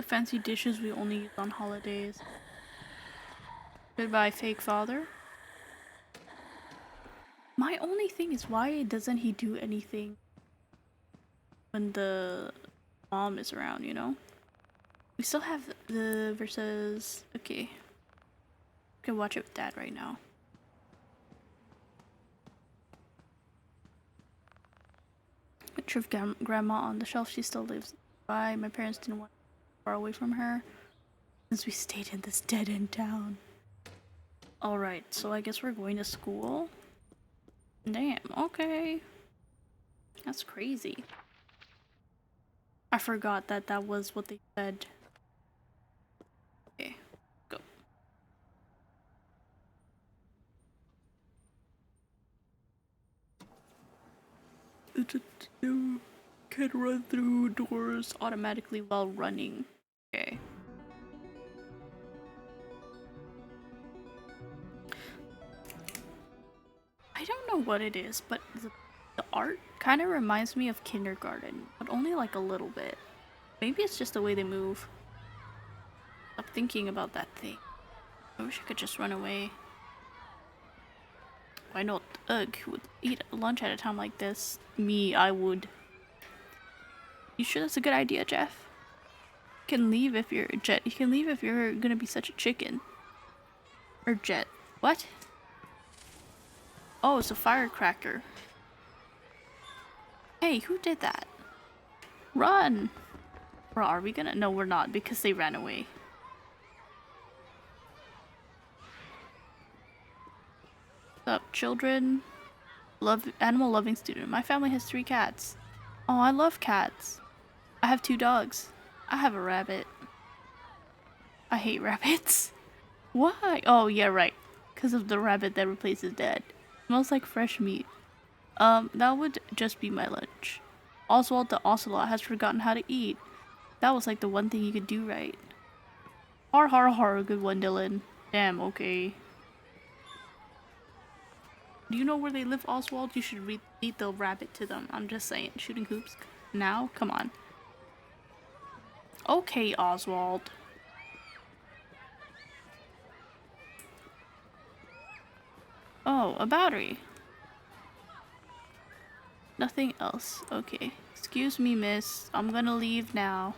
Fancy dishes we only use on holidays. Goodbye, fake father. My only thing is, why doesn't he do anything when the mom is around, you know? We still have the versus... Okay. I can watch it with dad right now. Picture of grandma on the shelf. She still lives by. My parents didn't want far away from her since we stayed in this dead-end town. Alright, so I guess we're going to school? Damn, okay. That's crazy. I forgot that that was what they said. Okay, go. Can run through doors automatically while running. Okay. I don't know what it is, but the art kind of reminds me of kindergarten, but only like a little bit. Maybe it's just the way they move. Stop thinking about that thing. I wish I could just run away. Why not? Ugh, who would eat lunch at a time like this? Me, I would. You sure that's a good idea, Jeff? You can leave if you're Jet. You can leave if you're gonna be such a chicken. Or Jet. What? Oh, it's a firecracker. Hey, who did that? Run! Or are we gonna? No, we're not, because they ran away. What's up, children? Animal loving student. My family has 3 cats. Oh, I love cats. I have 2 dogs. I have a rabbit. I hate rabbits. Why? Oh, yeah, right. Because of the rabbit that replaces dad. Smells like fresh meat. That would just be my lunch. Oswald the Ocelot has forgotten how to eat. That was like the one thing you could do right. Har har har, good one, Dylan. Damn, okay. Do you know where they live, Oswald? You should eat the rabbit to them. I'm just saying. Shooting hoops now? Come on. Okay, Oswald. Oh, a battery. Nothing else. Okay. Excuse me, miss. I'm gonna leave now.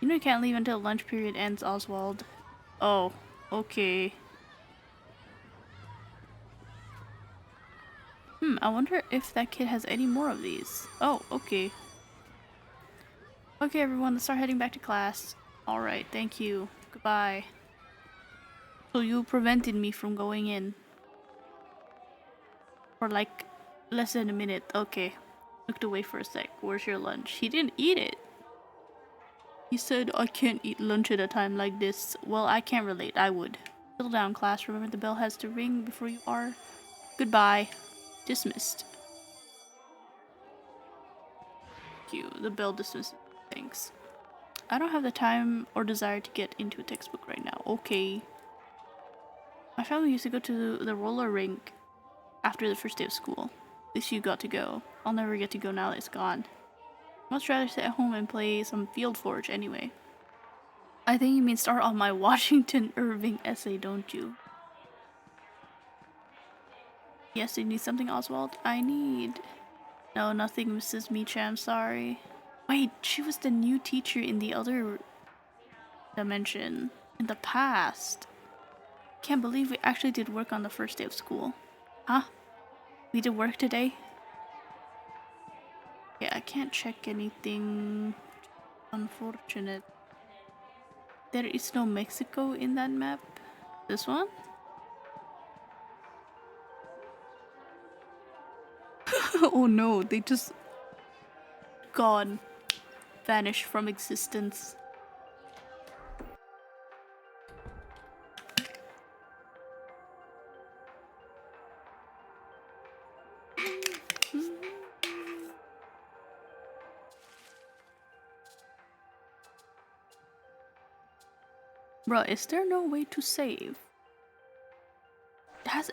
You know you can't leave until lunch period ends, Oswald. Oh, okay. I wonder if that kid has any more of these. Oh, okay. Okay, everyone, let's start heading back to class. Alright, thank you. Goodbye. So you prevented me from going in. For like less than a minute. Okay. Looked away for a sec. Where's your lunch? He didn't eat it. He said, I can't eat lunch at a time like this. Well, I can't relate. I would. Settle down, class. Remember the bell has to ring before you are. Goodbye. Dismissed. Thank you. The bell dismisses. Thanks. I don't have the time or desire to get into a textbook right now. Okay. My family used to go to the roller rink after the first day of school. At least you got to go. I'll never get to go now that it's gone. Much rather sit at home and play some Field Forge anyway. I think you mean start on my Washington Irving essay, don't you? Yes, you need something, Oswald? I need... No, nothing, Mrs. Meacham, sorry. Wait, she was the new teacher in the other dimension. In the past. Can't believe we actually did work on the first day of school. Huh? We did work today? Yeah, I can't check anything. Unfortunate. There is no Mexico in that map. This one? Oh no, they just gone. Vanished from existence. Bruh, is there no way to save?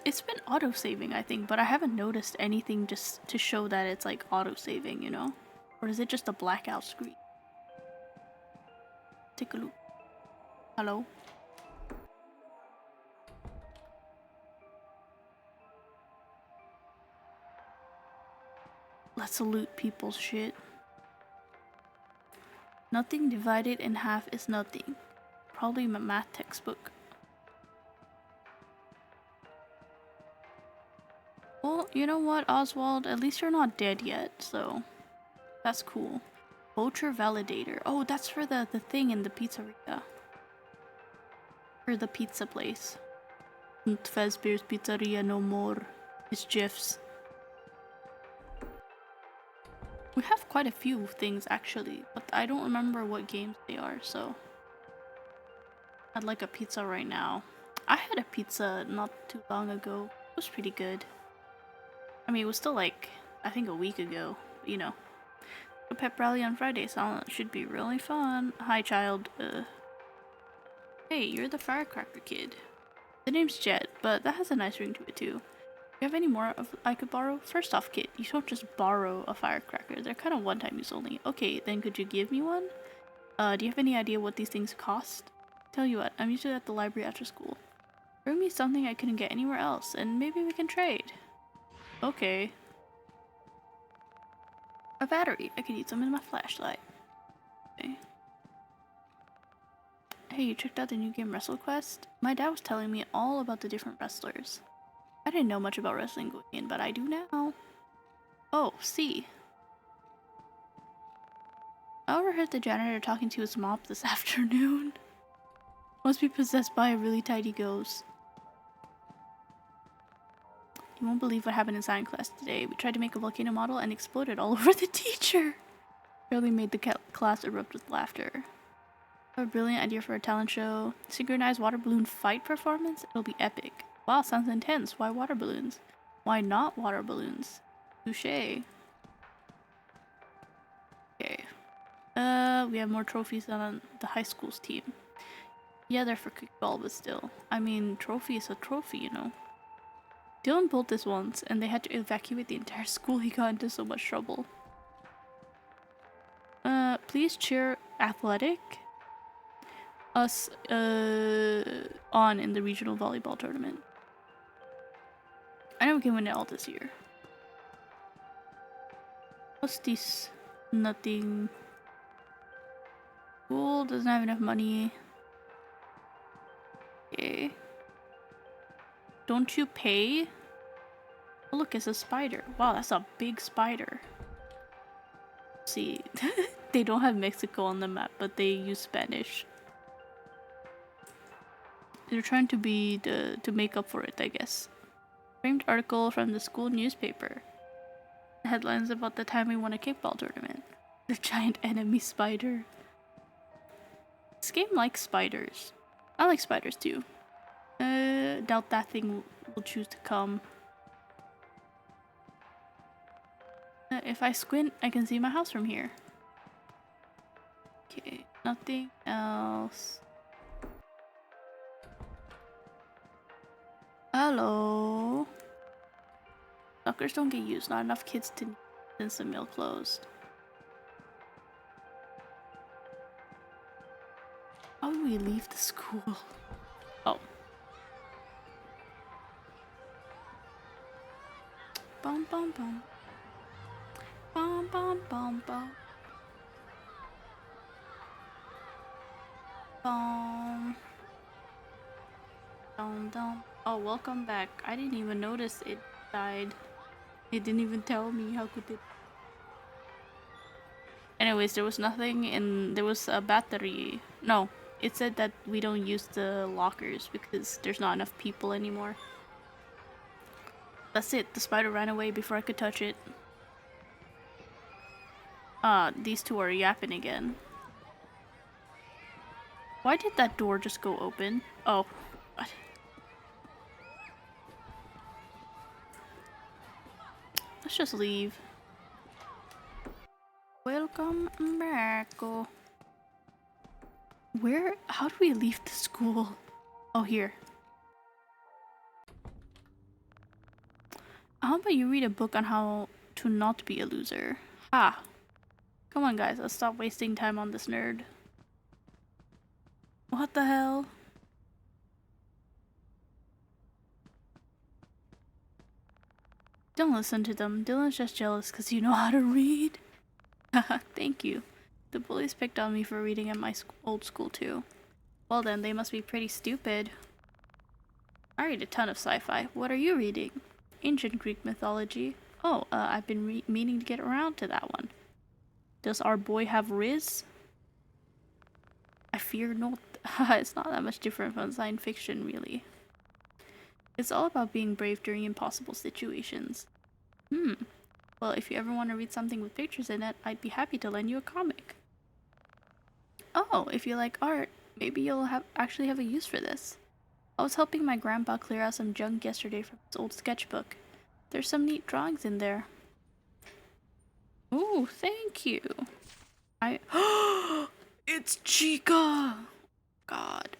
It's been auto-saving, I think, but I haven't noticed anything just to show that it's like auto-saving, you know? Or is it just a blackout screen? Take a look. Hello? Let's loot people's shit. Nothing divided in half is nothing. Probably my math textbook. Well, you know what, Oswald? At least you're not dead yet, so that's cool. Voucher validator. Oh, that's for the thing in the pizzeria. Or the pizza place. Fazbear's Pizzeria no more. It's Jeff's. We have quite a few things actually, but I don't remember what games they are, so I'd like a pizza right now. I had a pizza not too long ago. It was pretty good. I mean, it was still like, I think a week ago, but, you know. A pep rally on Friday should be really fun. Hi, child. Hey, you're the firecracker kid. The name's Jet, but that has a nice ring to it too. Do you have any more I could borrow? First off, kid, you don't just borrow a firecracker. They're kind of one-time use only. Okay, then could you give me one? Do you have any idea what these things cost? Tell you what, I'm usually at the library after school. Bring me something I couldn't get anywhere else, and maybe we can trade. Okay. A battery. I could use some in my flashlight. Okay. Hey, you checked out the new game WrestleQuest? My dad was telling me all about the different wrestlers. I didn't know much about wrestling going in, but I do now. Oh, see. I overheard the janitor talking to his mop this afternoon. Must be possessed by a really tiny ghost. You won't believe what happened in science class today. We tried to make a volcano model and exploded all over the teacher. Barely made the class erupt with laughter. I have a brilliant idea for a talent show. Synchronized water balloon fight performance? It'll be epic. Wow, sounds intense. Why water balloons? Why not water balloons? Touché. Okay. We have more trophies on the high school's team. Yeah, they're for kickball, but still. I mean, trophy is a trophy, you know. Dylan pulled this once, and they had to evacuate the entire school. He got into so much trouble. Please cheer athletic us, on in the regional volleyball tournament. I know we can win it all this year. What's this? Nothing. School doesn't have enough money. Okay. Don't you pay? Oh, look, it's a spider. Wow, that's a big spider. See, they don't have Mexico on the map, but they use Spanish. They're trying to make up for it, I guess. Framed article from the school newspaper. The headlines about the time we won a kickball tournament. The giant enemy spider. This game likes spiders. I like spiders too. Doubt that thing will choose to come. If I squint, I can see my house from here. Okay, nothing else. Hello. Suckers don't get used. Not enough kids to since the mill closed. How do we leave the school? Oh. Bum bum bum. Bum bum bum bum. Bum. Dum dum. Oh, welcome back. I didn't even notice it died. It didn't even tell me. How could it? Anyways, there was nothing and there was a battery. No, it said that we don't use the lockers because there's not enough people anymore. That's it. The spider ran away before I could touch it. These two are yapping again. Why did that door just go open? Oh, what? Let's just leave. Welcome back. Where? How do we leave the school? Oh, here. How about you read a book on how to not be a loser? Ha! Come on, guys, let's stop wasting time on this nerd. What the hell? Don't listen to them. Dylan's just jealous because you know how to read. Haha, thank you. The bullies picked on me for reading at my old school too. Well then, they must be pretty stupid. I read a ton of sci-fi. What are you reading? Ancient Greek mythology. Oh, I've been meaning to get around to that one. Does our boy have Riz? I fear not. It's not that much different from science fiction, really. It's all about being brave during impossible situations. Well, if you ever want to read something with pictures in it, I'd be happy to lend you a comic. Oh, if you like art, maybe you'll actually have a use for this. I was helping my grandpa clear out some junk yesterday from his old sketchbook. There's some neat drawings in there. Oh, thank you. It's Chica! God.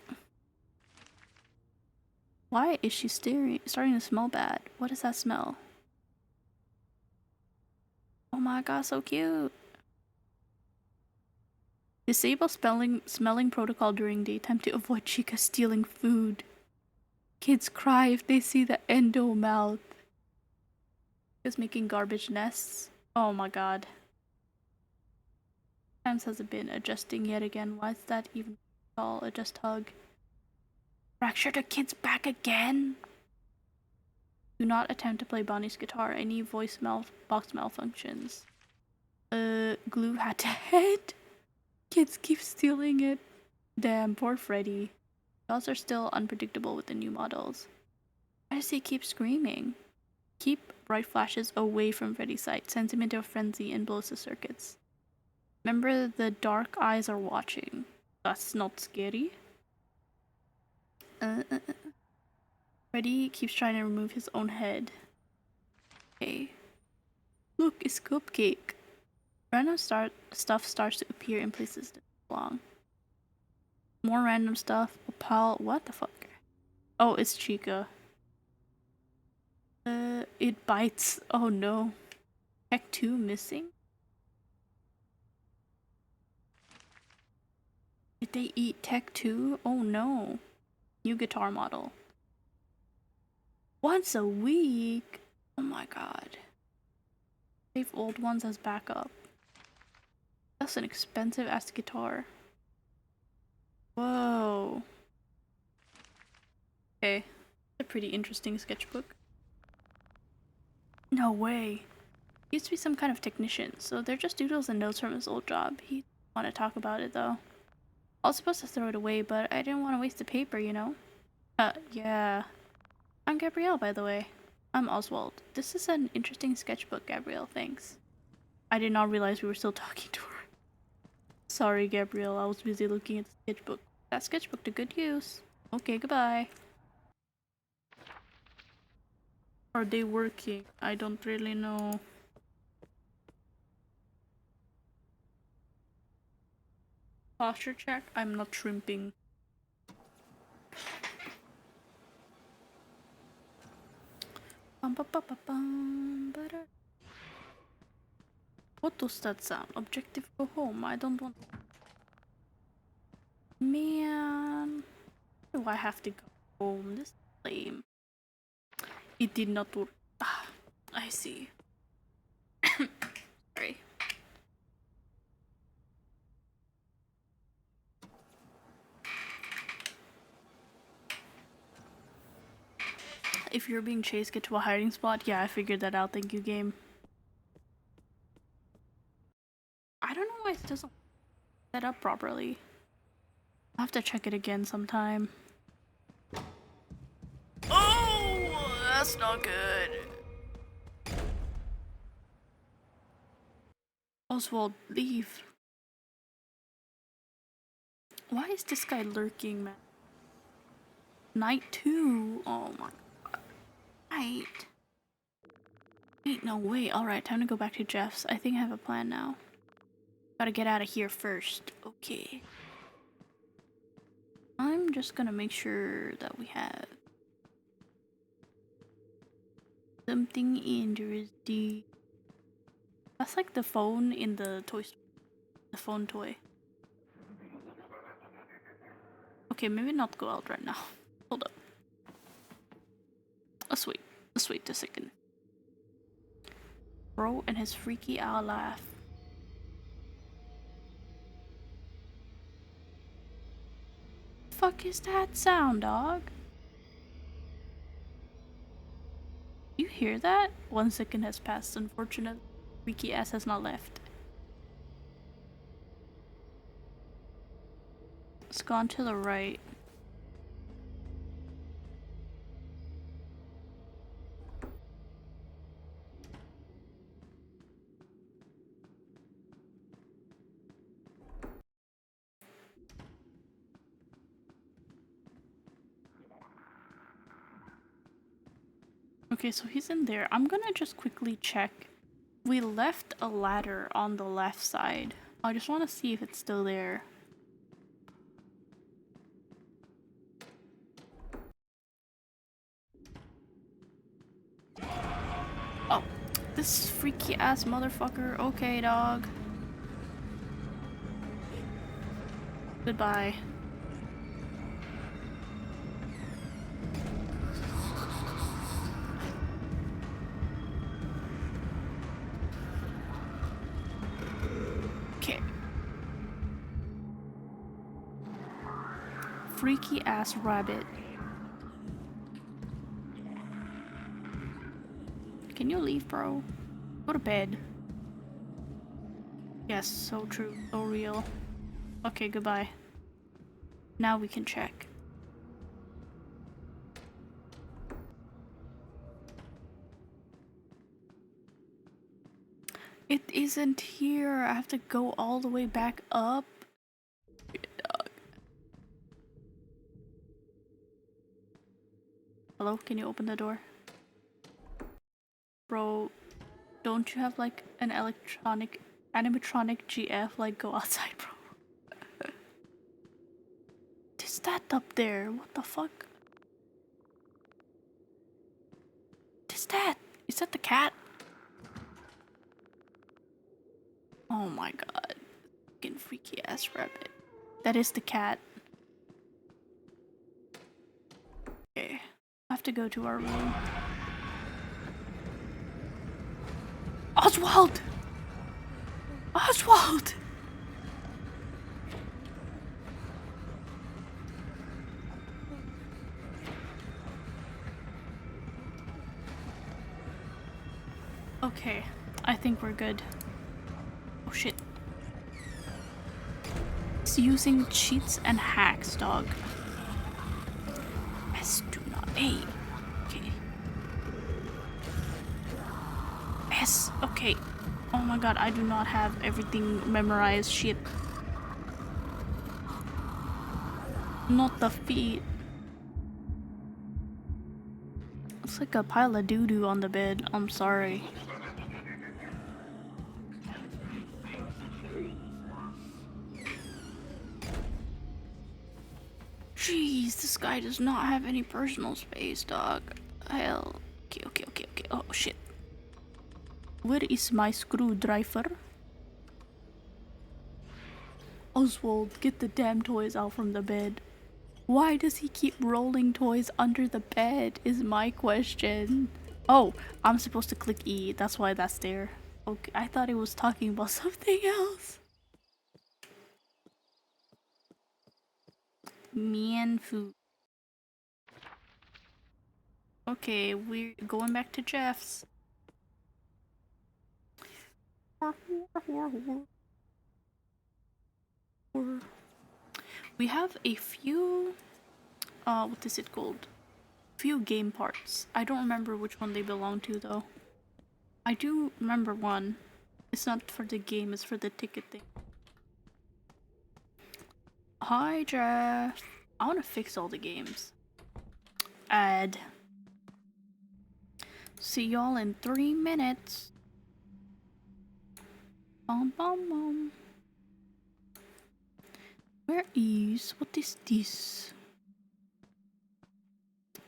Why is she starting to smell bad? What is that smell? Oh my god, so cute. Disable smelling protocol during daytime to avoid Chica stealing food. Kids cry if they see the endo mouth. Just making garbage nests. Oh my god. Times hasn't been adjusting yet again. Why is that even called a just hug? Fracture the kid's back again? Do not attempt to play Bonnie's guitar. Any voice box malfunctions. Glue had to head? Kids keep stealing it. Damn, poor Freddy. Dolls are still unpredictable with the new models. Why does he keep screaming? Keep bright flashes away from Freddy's sight. Sends him into a frenzy and blows the circuits. Remember, the dark eyes are watching. That's not scary. Freddy keeps trying to remove his own head. Okay. Look, it's Cupcake. Random stuff starts to appear in places that belong. More random stuff. A pile. What the fuck? Oh, it's Chica. It bites. Oh no. Tech 2 missing? Did they eat Tech 2? Oh no. New guitar model. Once a week? Oh my god. Save old ones as backup. That's an expensive ass guitar. Whoa. Okay. A pretty interesting sketchbook. No way. He used to be some kind of technician, so they're just doodles and notes from his old job. He didn't want to talk about it though. I was supposed to throw it away, but I didn't want to waste the paper, you know? Yeah. I'm Gabrielle, by the way. I'm Oswald. This is an interesting sketchbook, Gabrielle, thanks. I did not realize we were still talking to her. Sorry, Gabrielle, I was busy looking at the sketchbook. That sketchbook to good use. Okay, goodbye. Are they working? I don't really know. Posture check? I'm not shrimping. What does that sound? Objective, go home. I don't want. Man. Why do I have to go home? This is lame. It did not work. Ah, I see. Sorry. If you're being chased, get to a hiding spot. Yeah, I figured that out. Thank you, game. I don't know why it doesn't set up properly. I'll have to check it again sometime. Oh, that's not good. Oswald, leave. Why is this guy lurking, man? Night 2. Oh my god. Night. Ain't no way. Alright, time to go back to Jeff's. I think I have a plan now. Gotta get out of here first. Okay. I'm just gonna make sure that we have something interesting. That's like the phone in the toy store. The phone toy. Okay, maybe not go out right now. Hold up. Let's wait. Let's wait a second. Bro and his freaky owl laugh. Fuck is that sound, dog? You hear that? 1 second has passed. Unfortunate, freaky ass has not left. It's gone to the right. Okay, so he's in there. I'm gonna just quickly check. We left a ladder on the left side. I just want to see if it's still there. Oh, this freaky ass motherfucker. Okay, dog. Goodbye. Okay. Freaky ass rabbit. Can you leave, bro? Go to bed. Yes, so true. So real. Okay, goodbye. Now we can check. It isn't here. I have to go all the way back up. Hello, can you open the door? Bro, don't you have like an animatronic GF? Like, go outside, bro. What's that up there? What the fuck? What's that? Is that the cat? Oh my god. Fucking freaky ass rabbit. That is the cat. Okay. I have to go to our room. Oswald! Oswald! Okay, I think we're good. Oh shit. It's using cheats and hacks, dog. S do not A. Okay. S, okay. Oh my god, I do not have everything memorized. Shit. Not the feet. It's like a pile of doo-doo on the bed. I'm sorry. Jeez, this guy does not have any personal space, dog. Hell. Okay. Oh shit. Where is my screwdriver? Oswald, get the damn toys out from the bed. Why does he keep rolling toys under the bed is my question. Oh, I'm supposed to click E. That's why that's there. Okay, I thought it was talking about something else. Man food. Okay, we're going back to Jeff's. We have a few, what is it called? Few game parts. I don't remember which one they belong to though. I do remember one. It's not for the game, it's for the ticket thing. Hi, Jeff. I want to fix all the games. Add. See y'all in 3 minutes. Bum bum bum. Where is... what is this?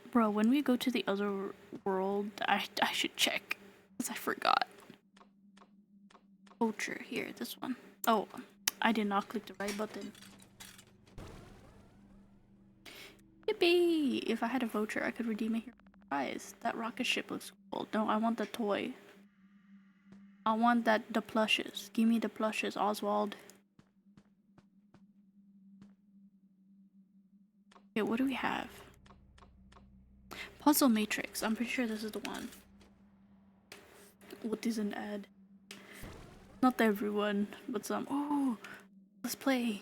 Bro, when we go to the other world, I should check. Because I forgot. Voucher, here, this one. Oh, I did not click the right button. Yippee! If I had a voucher, I could redeem a hero prize. That rocket ship looks cool. No, I want the toy. I want the plushes. Give me the plushes, Oswald. Okay, what do we have? Puzzle Matrix. I'm pretty sure this is the one. What is an ad? Not everyone, but some. Oh, let's play.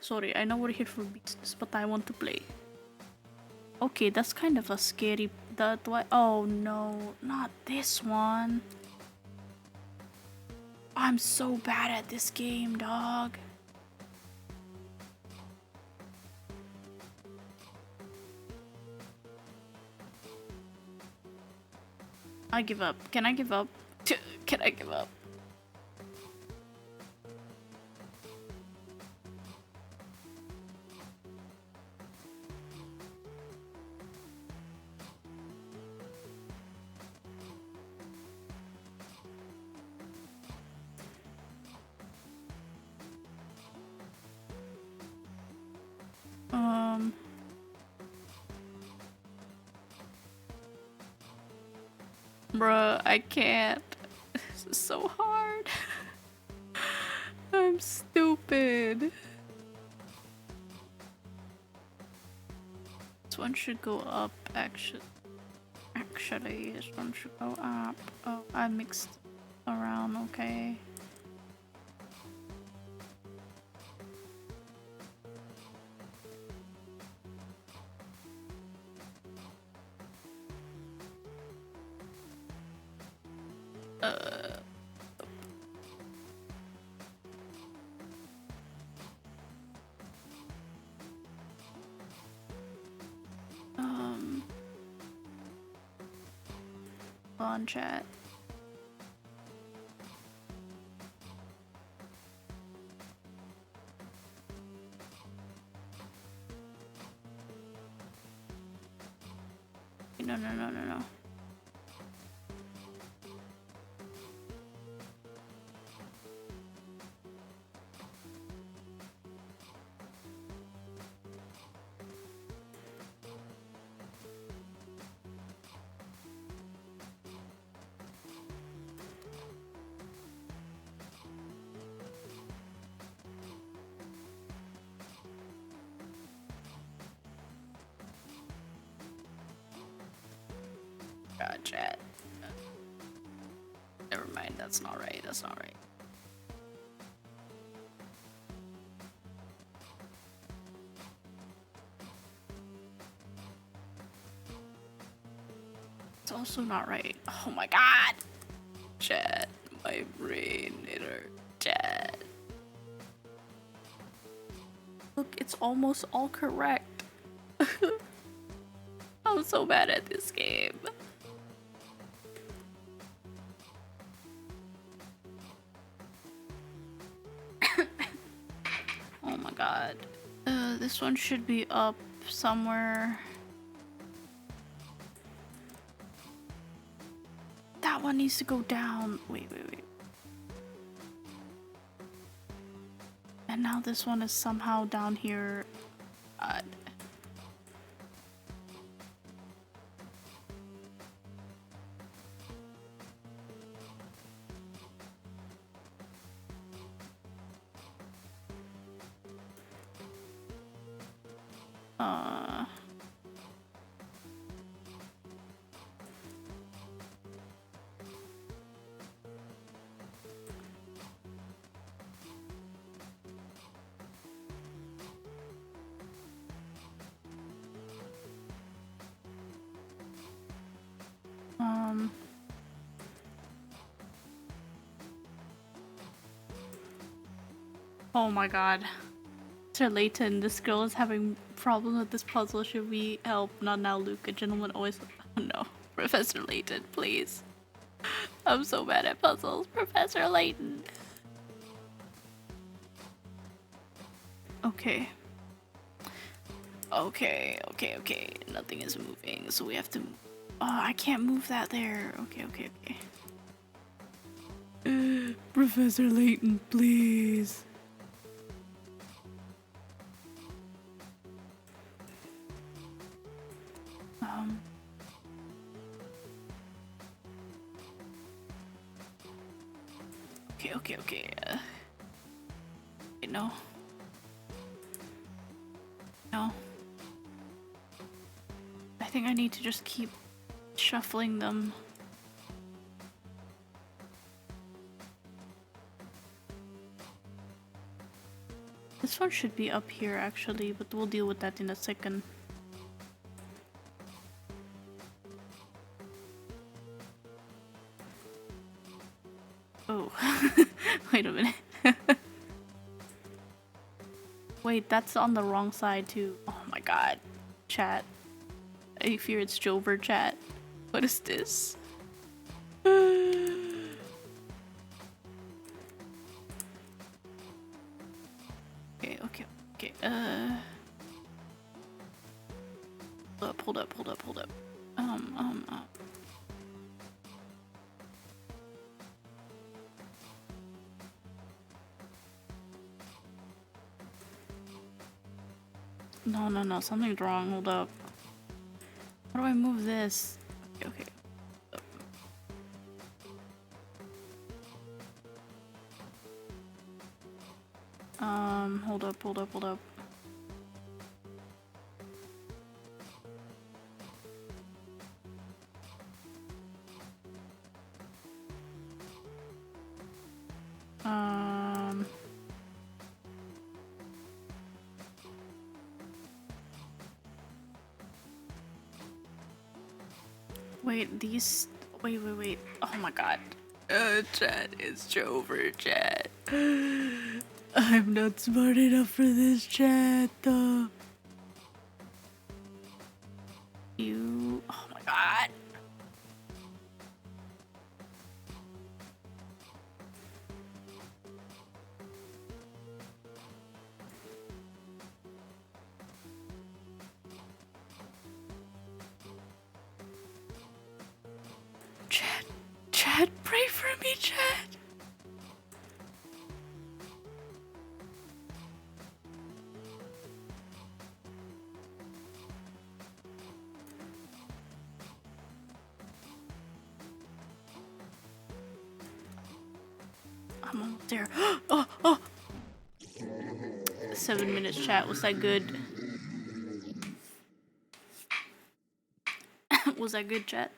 Sorry, I know we're here for business, but I want to play. Okay, that's kind of a scary. That why? Oh no, not this one. I'm so bad at this game, dog. I give up. Can I give up? Can I give up? Bruh, I can't. This is so hard. I'm stupid. This one should go up, actually. Actually, this one should go up. Oh, I mixed around, okay. On chat. No. God, chat. Never mind, that's not right, that's not right. It's also not right. Oh my god! Chat, my brain, it hurt. Chat. Look, it's almost all correct. I'm so bad at this game. Oh my god. This one should be up somewhere. That one needs to go down. Wait. And now this one is somehow down here. God. Oh my god. Sir Layton, this girl is having problems with this puzzle. Should we help? Not now, Luke. A gentleman always... Oh no. Professor Layton, please. I'm so bad at puzzles. Professor Layton. Okay. Okay. Nothing is moving, so we have to. Oh, I can't move that there. Okay. Professor Layton, please. Okay. No. I think I need to just keep shuffling them. This one should be up here actually, but we'll deal with that in a second. Oh, wait a minute. Wait, that's on the wrong side too. Oh my god. Chat. I fear it's Jover chat. What is this? Okay. Hold up. No, something's wrong. Hold up. How do I move this? Okay. Hold up. Wait, these. Wait. Oh my god. Chat, it's Jover chat. I'm not smart enough for this chat, though. You. Oh my god. Chat, pray for me, chat. I'm almost there. Oh! 7 minutes, chat. Was that good? Was that good, chat?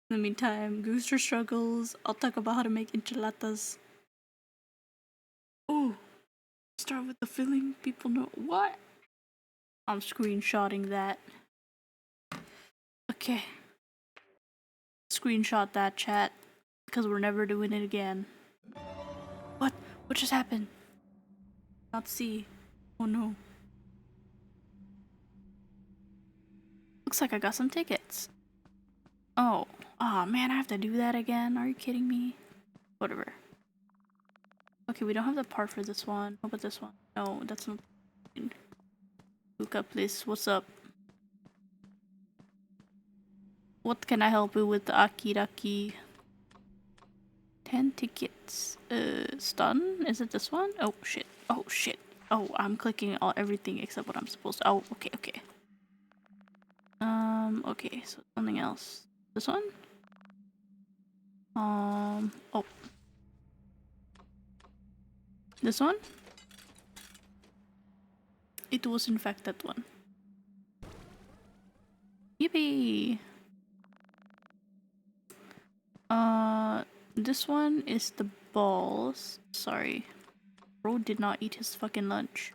In the meantime, Gooster struggles. I'll talk about how to make enchiladas. Oh, start with the filling. People know what? I'm screenshotting that. Okay. Screenshot that, chat. Because we're never doing it again. What? What just happened? Not see. Oh no. Looks like I got some tickets. Oh. Aw, man, I have to do that again. Are you kidding me? Whatever. Okay, we don't have the part for this one. How about this one? No, that's not. Look up, please. What's up? What can I help you with, Akiraki? 10 tickets. Stun? Is it this one? Oh shit. Oh, I'm clicking everything except what I'm supposed to. Oh, okay. Okay, so something else. This one? Oh. This one? It was in fact that one. Yippee! This one is the balls. Sorry. Bro did not eat his fucking lunch.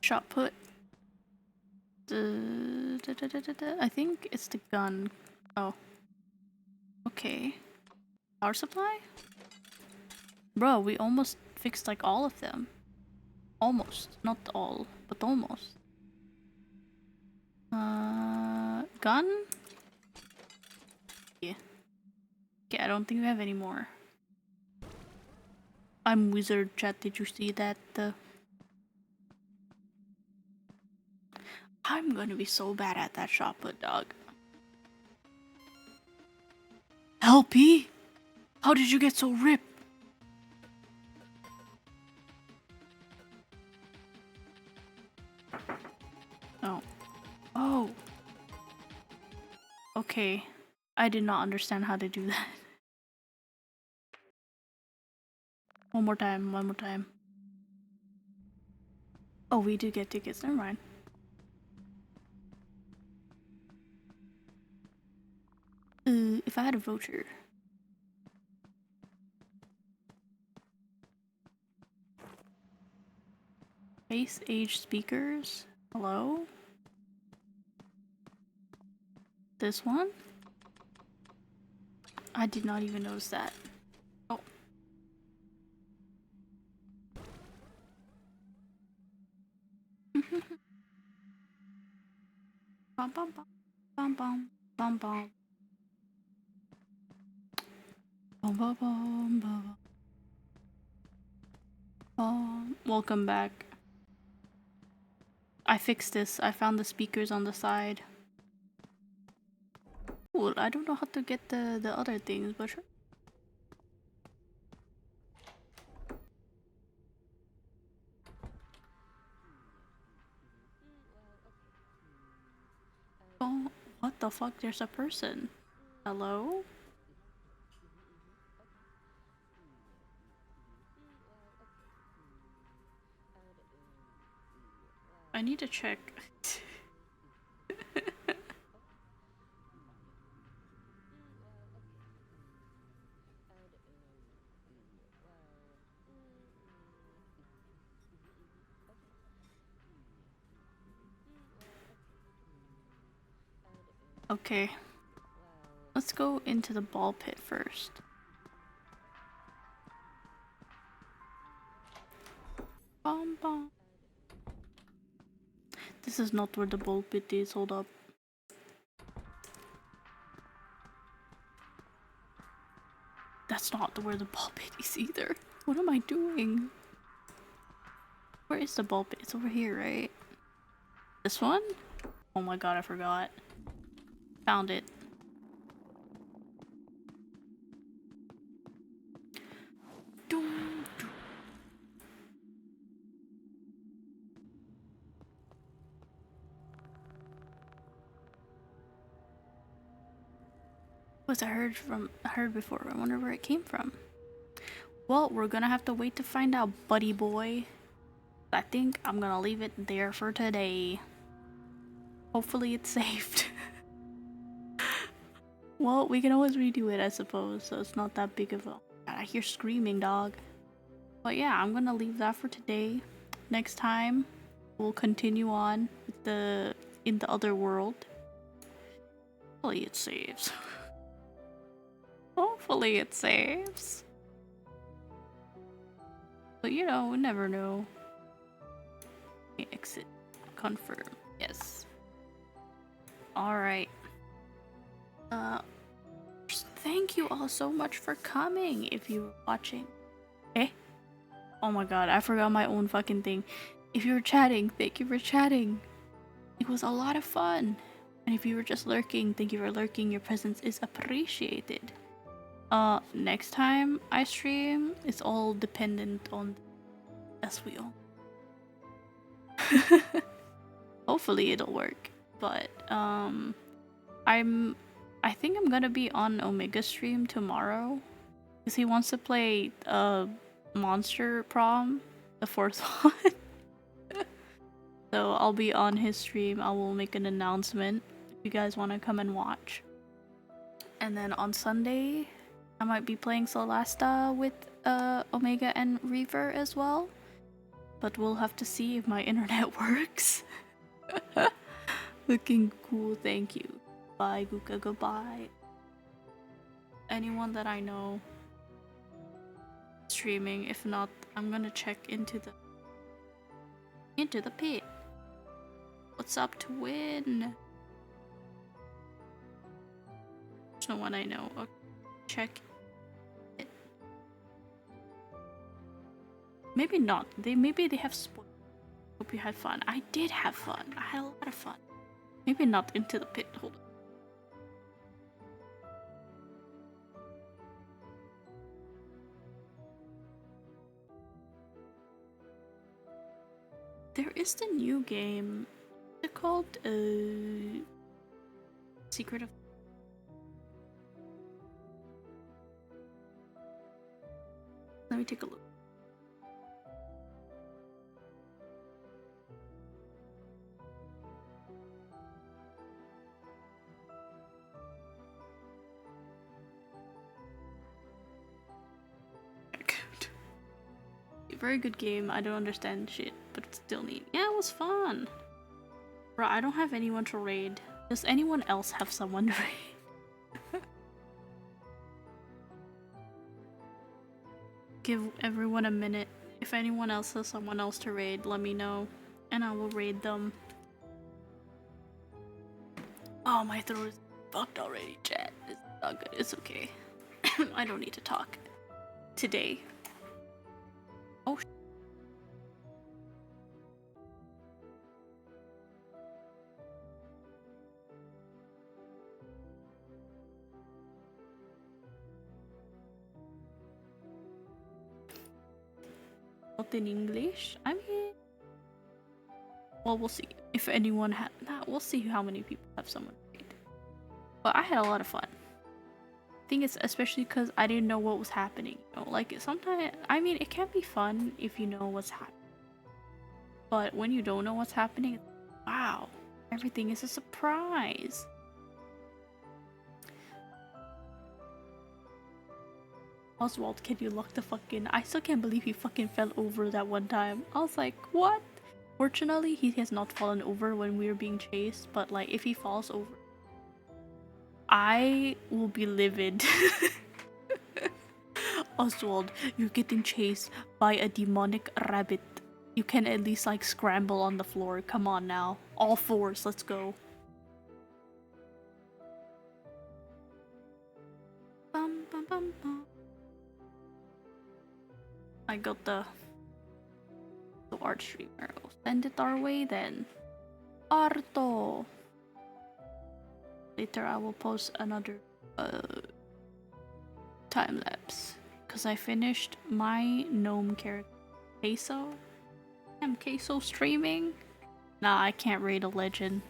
Shot put. I think it's the gun. Oh. Okay. Power supply? Bro, we almost fixed like all of them. Almost. Not all, but almost. Gun? Yeah. Okay, I don't think we have any more. I'm wizard chat, did you see that? I'm gonna be so bad at that shot put, dog. LP? How did you get so ripped? Oh. Oh. Okay. I did not understand how to do that. One more time, one more time. Oh, we do get tickets, never mind. If I had a voucher. Base age speakers? Hello? This one? I did not even notice that. Oh. Bum bum bum bum bum bum bum bum bum bum bum. Welcome back. I fixed this. I found the speakers on the side. Cool. I don't know how to get the other things, but sure. Oh, what the fuck? There's a person. Hello? I need to check. Okay. Let's go into the ball pit first. Bum bum. This is not where the ball pit is. Hold up. That's not where the ball pit is either. What am I doing? Where is the ball pit? It's over here, right? This one? Oh my god, I forgot. Found it. Doom, doom. Was I heard before? I wonder where it came from. Well, we're gonna have to wait to find out, buddy boy. I think I'm gonna leave it there for today. Hopefully it's saved. Well, we can always redo it, I suppose, so it's not that big of a... God, I hear screaming, dog. But yeah, I'm gonna leave that for today. Next time, we'll continue on with in the other world. Hopefully it saves. Hopefully it saves. But you know, we never know. Exit. Confirm. Yes. Alright. Thank you all so much for coming if you were watching. Eh? Oh my god, I forgot my own fucking thing. If you were chatting, thank you for chatting. It was a lot of fun. And if you were just lurking, thank you for lurking. Your presence is appreciated. Next time I stream, it's all dependent on the S wheel. Hopefully it'll work. But I think I'm gonna be on Omega stream tomorrow because he wants to play Monster Prom, the fourth one. So I'll be on his stream. I will make an announcement if you guys want to come and watch. And then on Sunday, I might be playing Solasta with Omega and Reaver as well. But we'll have to see if my internet works. Looking cool, thank you. Bye, GOOOO, goodbye. Anyone that I know streaming, if not, I'm gonna check into the pit. What's up, Twin? There's no one I know. Okay. Check Maybe not. Maybe they have spoiled. Hope you had fun. I did have fun. I had a lot of fun. Maybe not into the pit. Hold on. There is the new game. What's it called? Secret of. Let me take a look. Very good game. I don't understand shit, but it's still neat. Yeah, it was fun. Bro, I don't have anyone to raid. Does anyone else have someone to raid? Give everyone a minute. If anyone else has someone else to raid, let me know, and I will raid them. Oh, my throat is fucked already, chat. It's not good. It's okay. I don't need to talk today. Oh, not in English? I mean, well, we'll see. If anyone had, nah, we'll see how many people have someone raid. But I had a lot of fun. I think it's especially because I didn't know what was happening. You know, like sometimes, I mean, it can be fun if you know what's happening. But when you don't know what's happening, wow, everything is a surprise. Oswald, can you lock the fuck in? I still can't believe he fucking fell over that one time. I was like, what? Fortunately, he has not fallen over when we were being chased, but like, if he falls over, I will be livid. Oswald, you're getting chased by a demonic rabbit. You can at least like scramble on the floor. Come on now. All fours, let's go. Bum, bum, bum, bum. I got the art streamer. Send it our way then. Arto! Later I will post another time lapse. Because I finished my gnome character. Queso? Am Queso streaming? Nah, I can't raid a legend.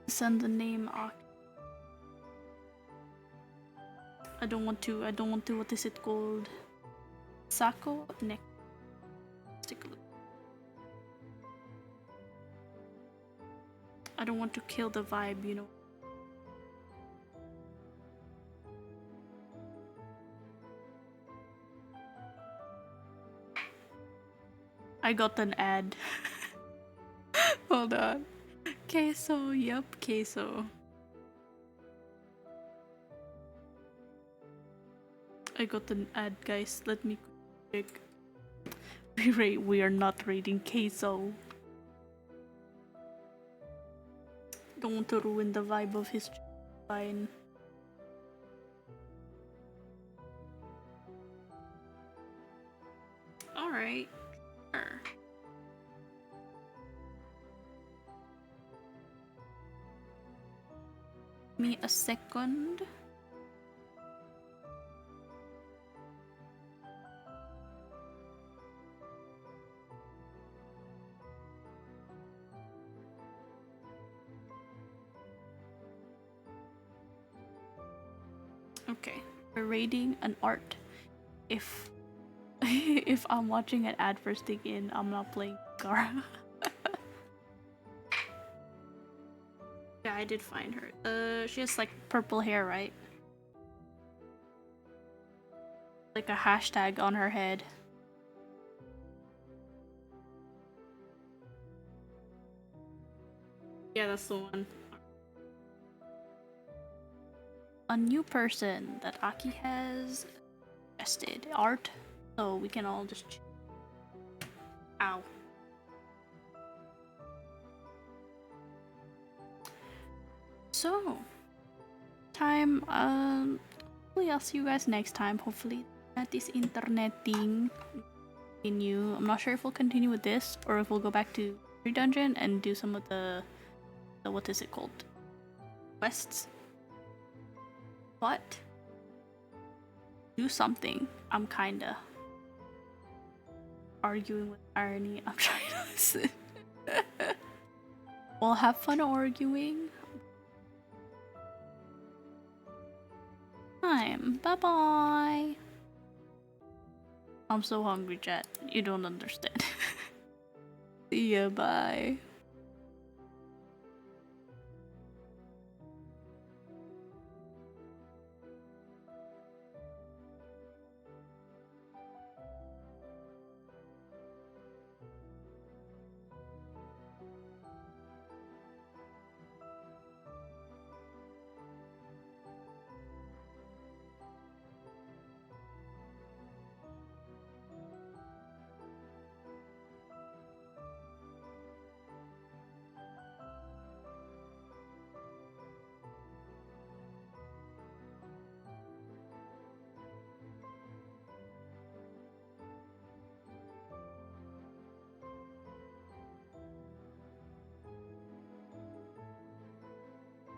Send the name. I don't want to. What is it called? Sako? Neck. Let's take a look. I don't want to kill the vibe, you know. I got an ad. Hold on. Queso, yup, queso. I got an ad, guys. Let me check. We are not raiding queso. Don't want to ruin the vibe of his fine. Alright. Sure. Me a second. Okay, we're raiding an art. If if I'm watching an ad first thing in, I'm not playing Gara. Yeah, I did find her. She has like purple hair, right? Like a hashtag on her head. Yeah, that's the one. A new person that Aki has suggested. Art. So we can all just... Ow. So, hopefully I'll see you guys next time. Hopefully At this internet thing. Continue. I'm not sure if we'll continue with this or if we'll go back to dungeon and do some of the what is it called? Quests. But do something. I'm kinda arguing with irony. I'm trying to listen. We'll have fun arguing. Bye bye. I'm so hungry, chat. You don't understand. See ya, bye.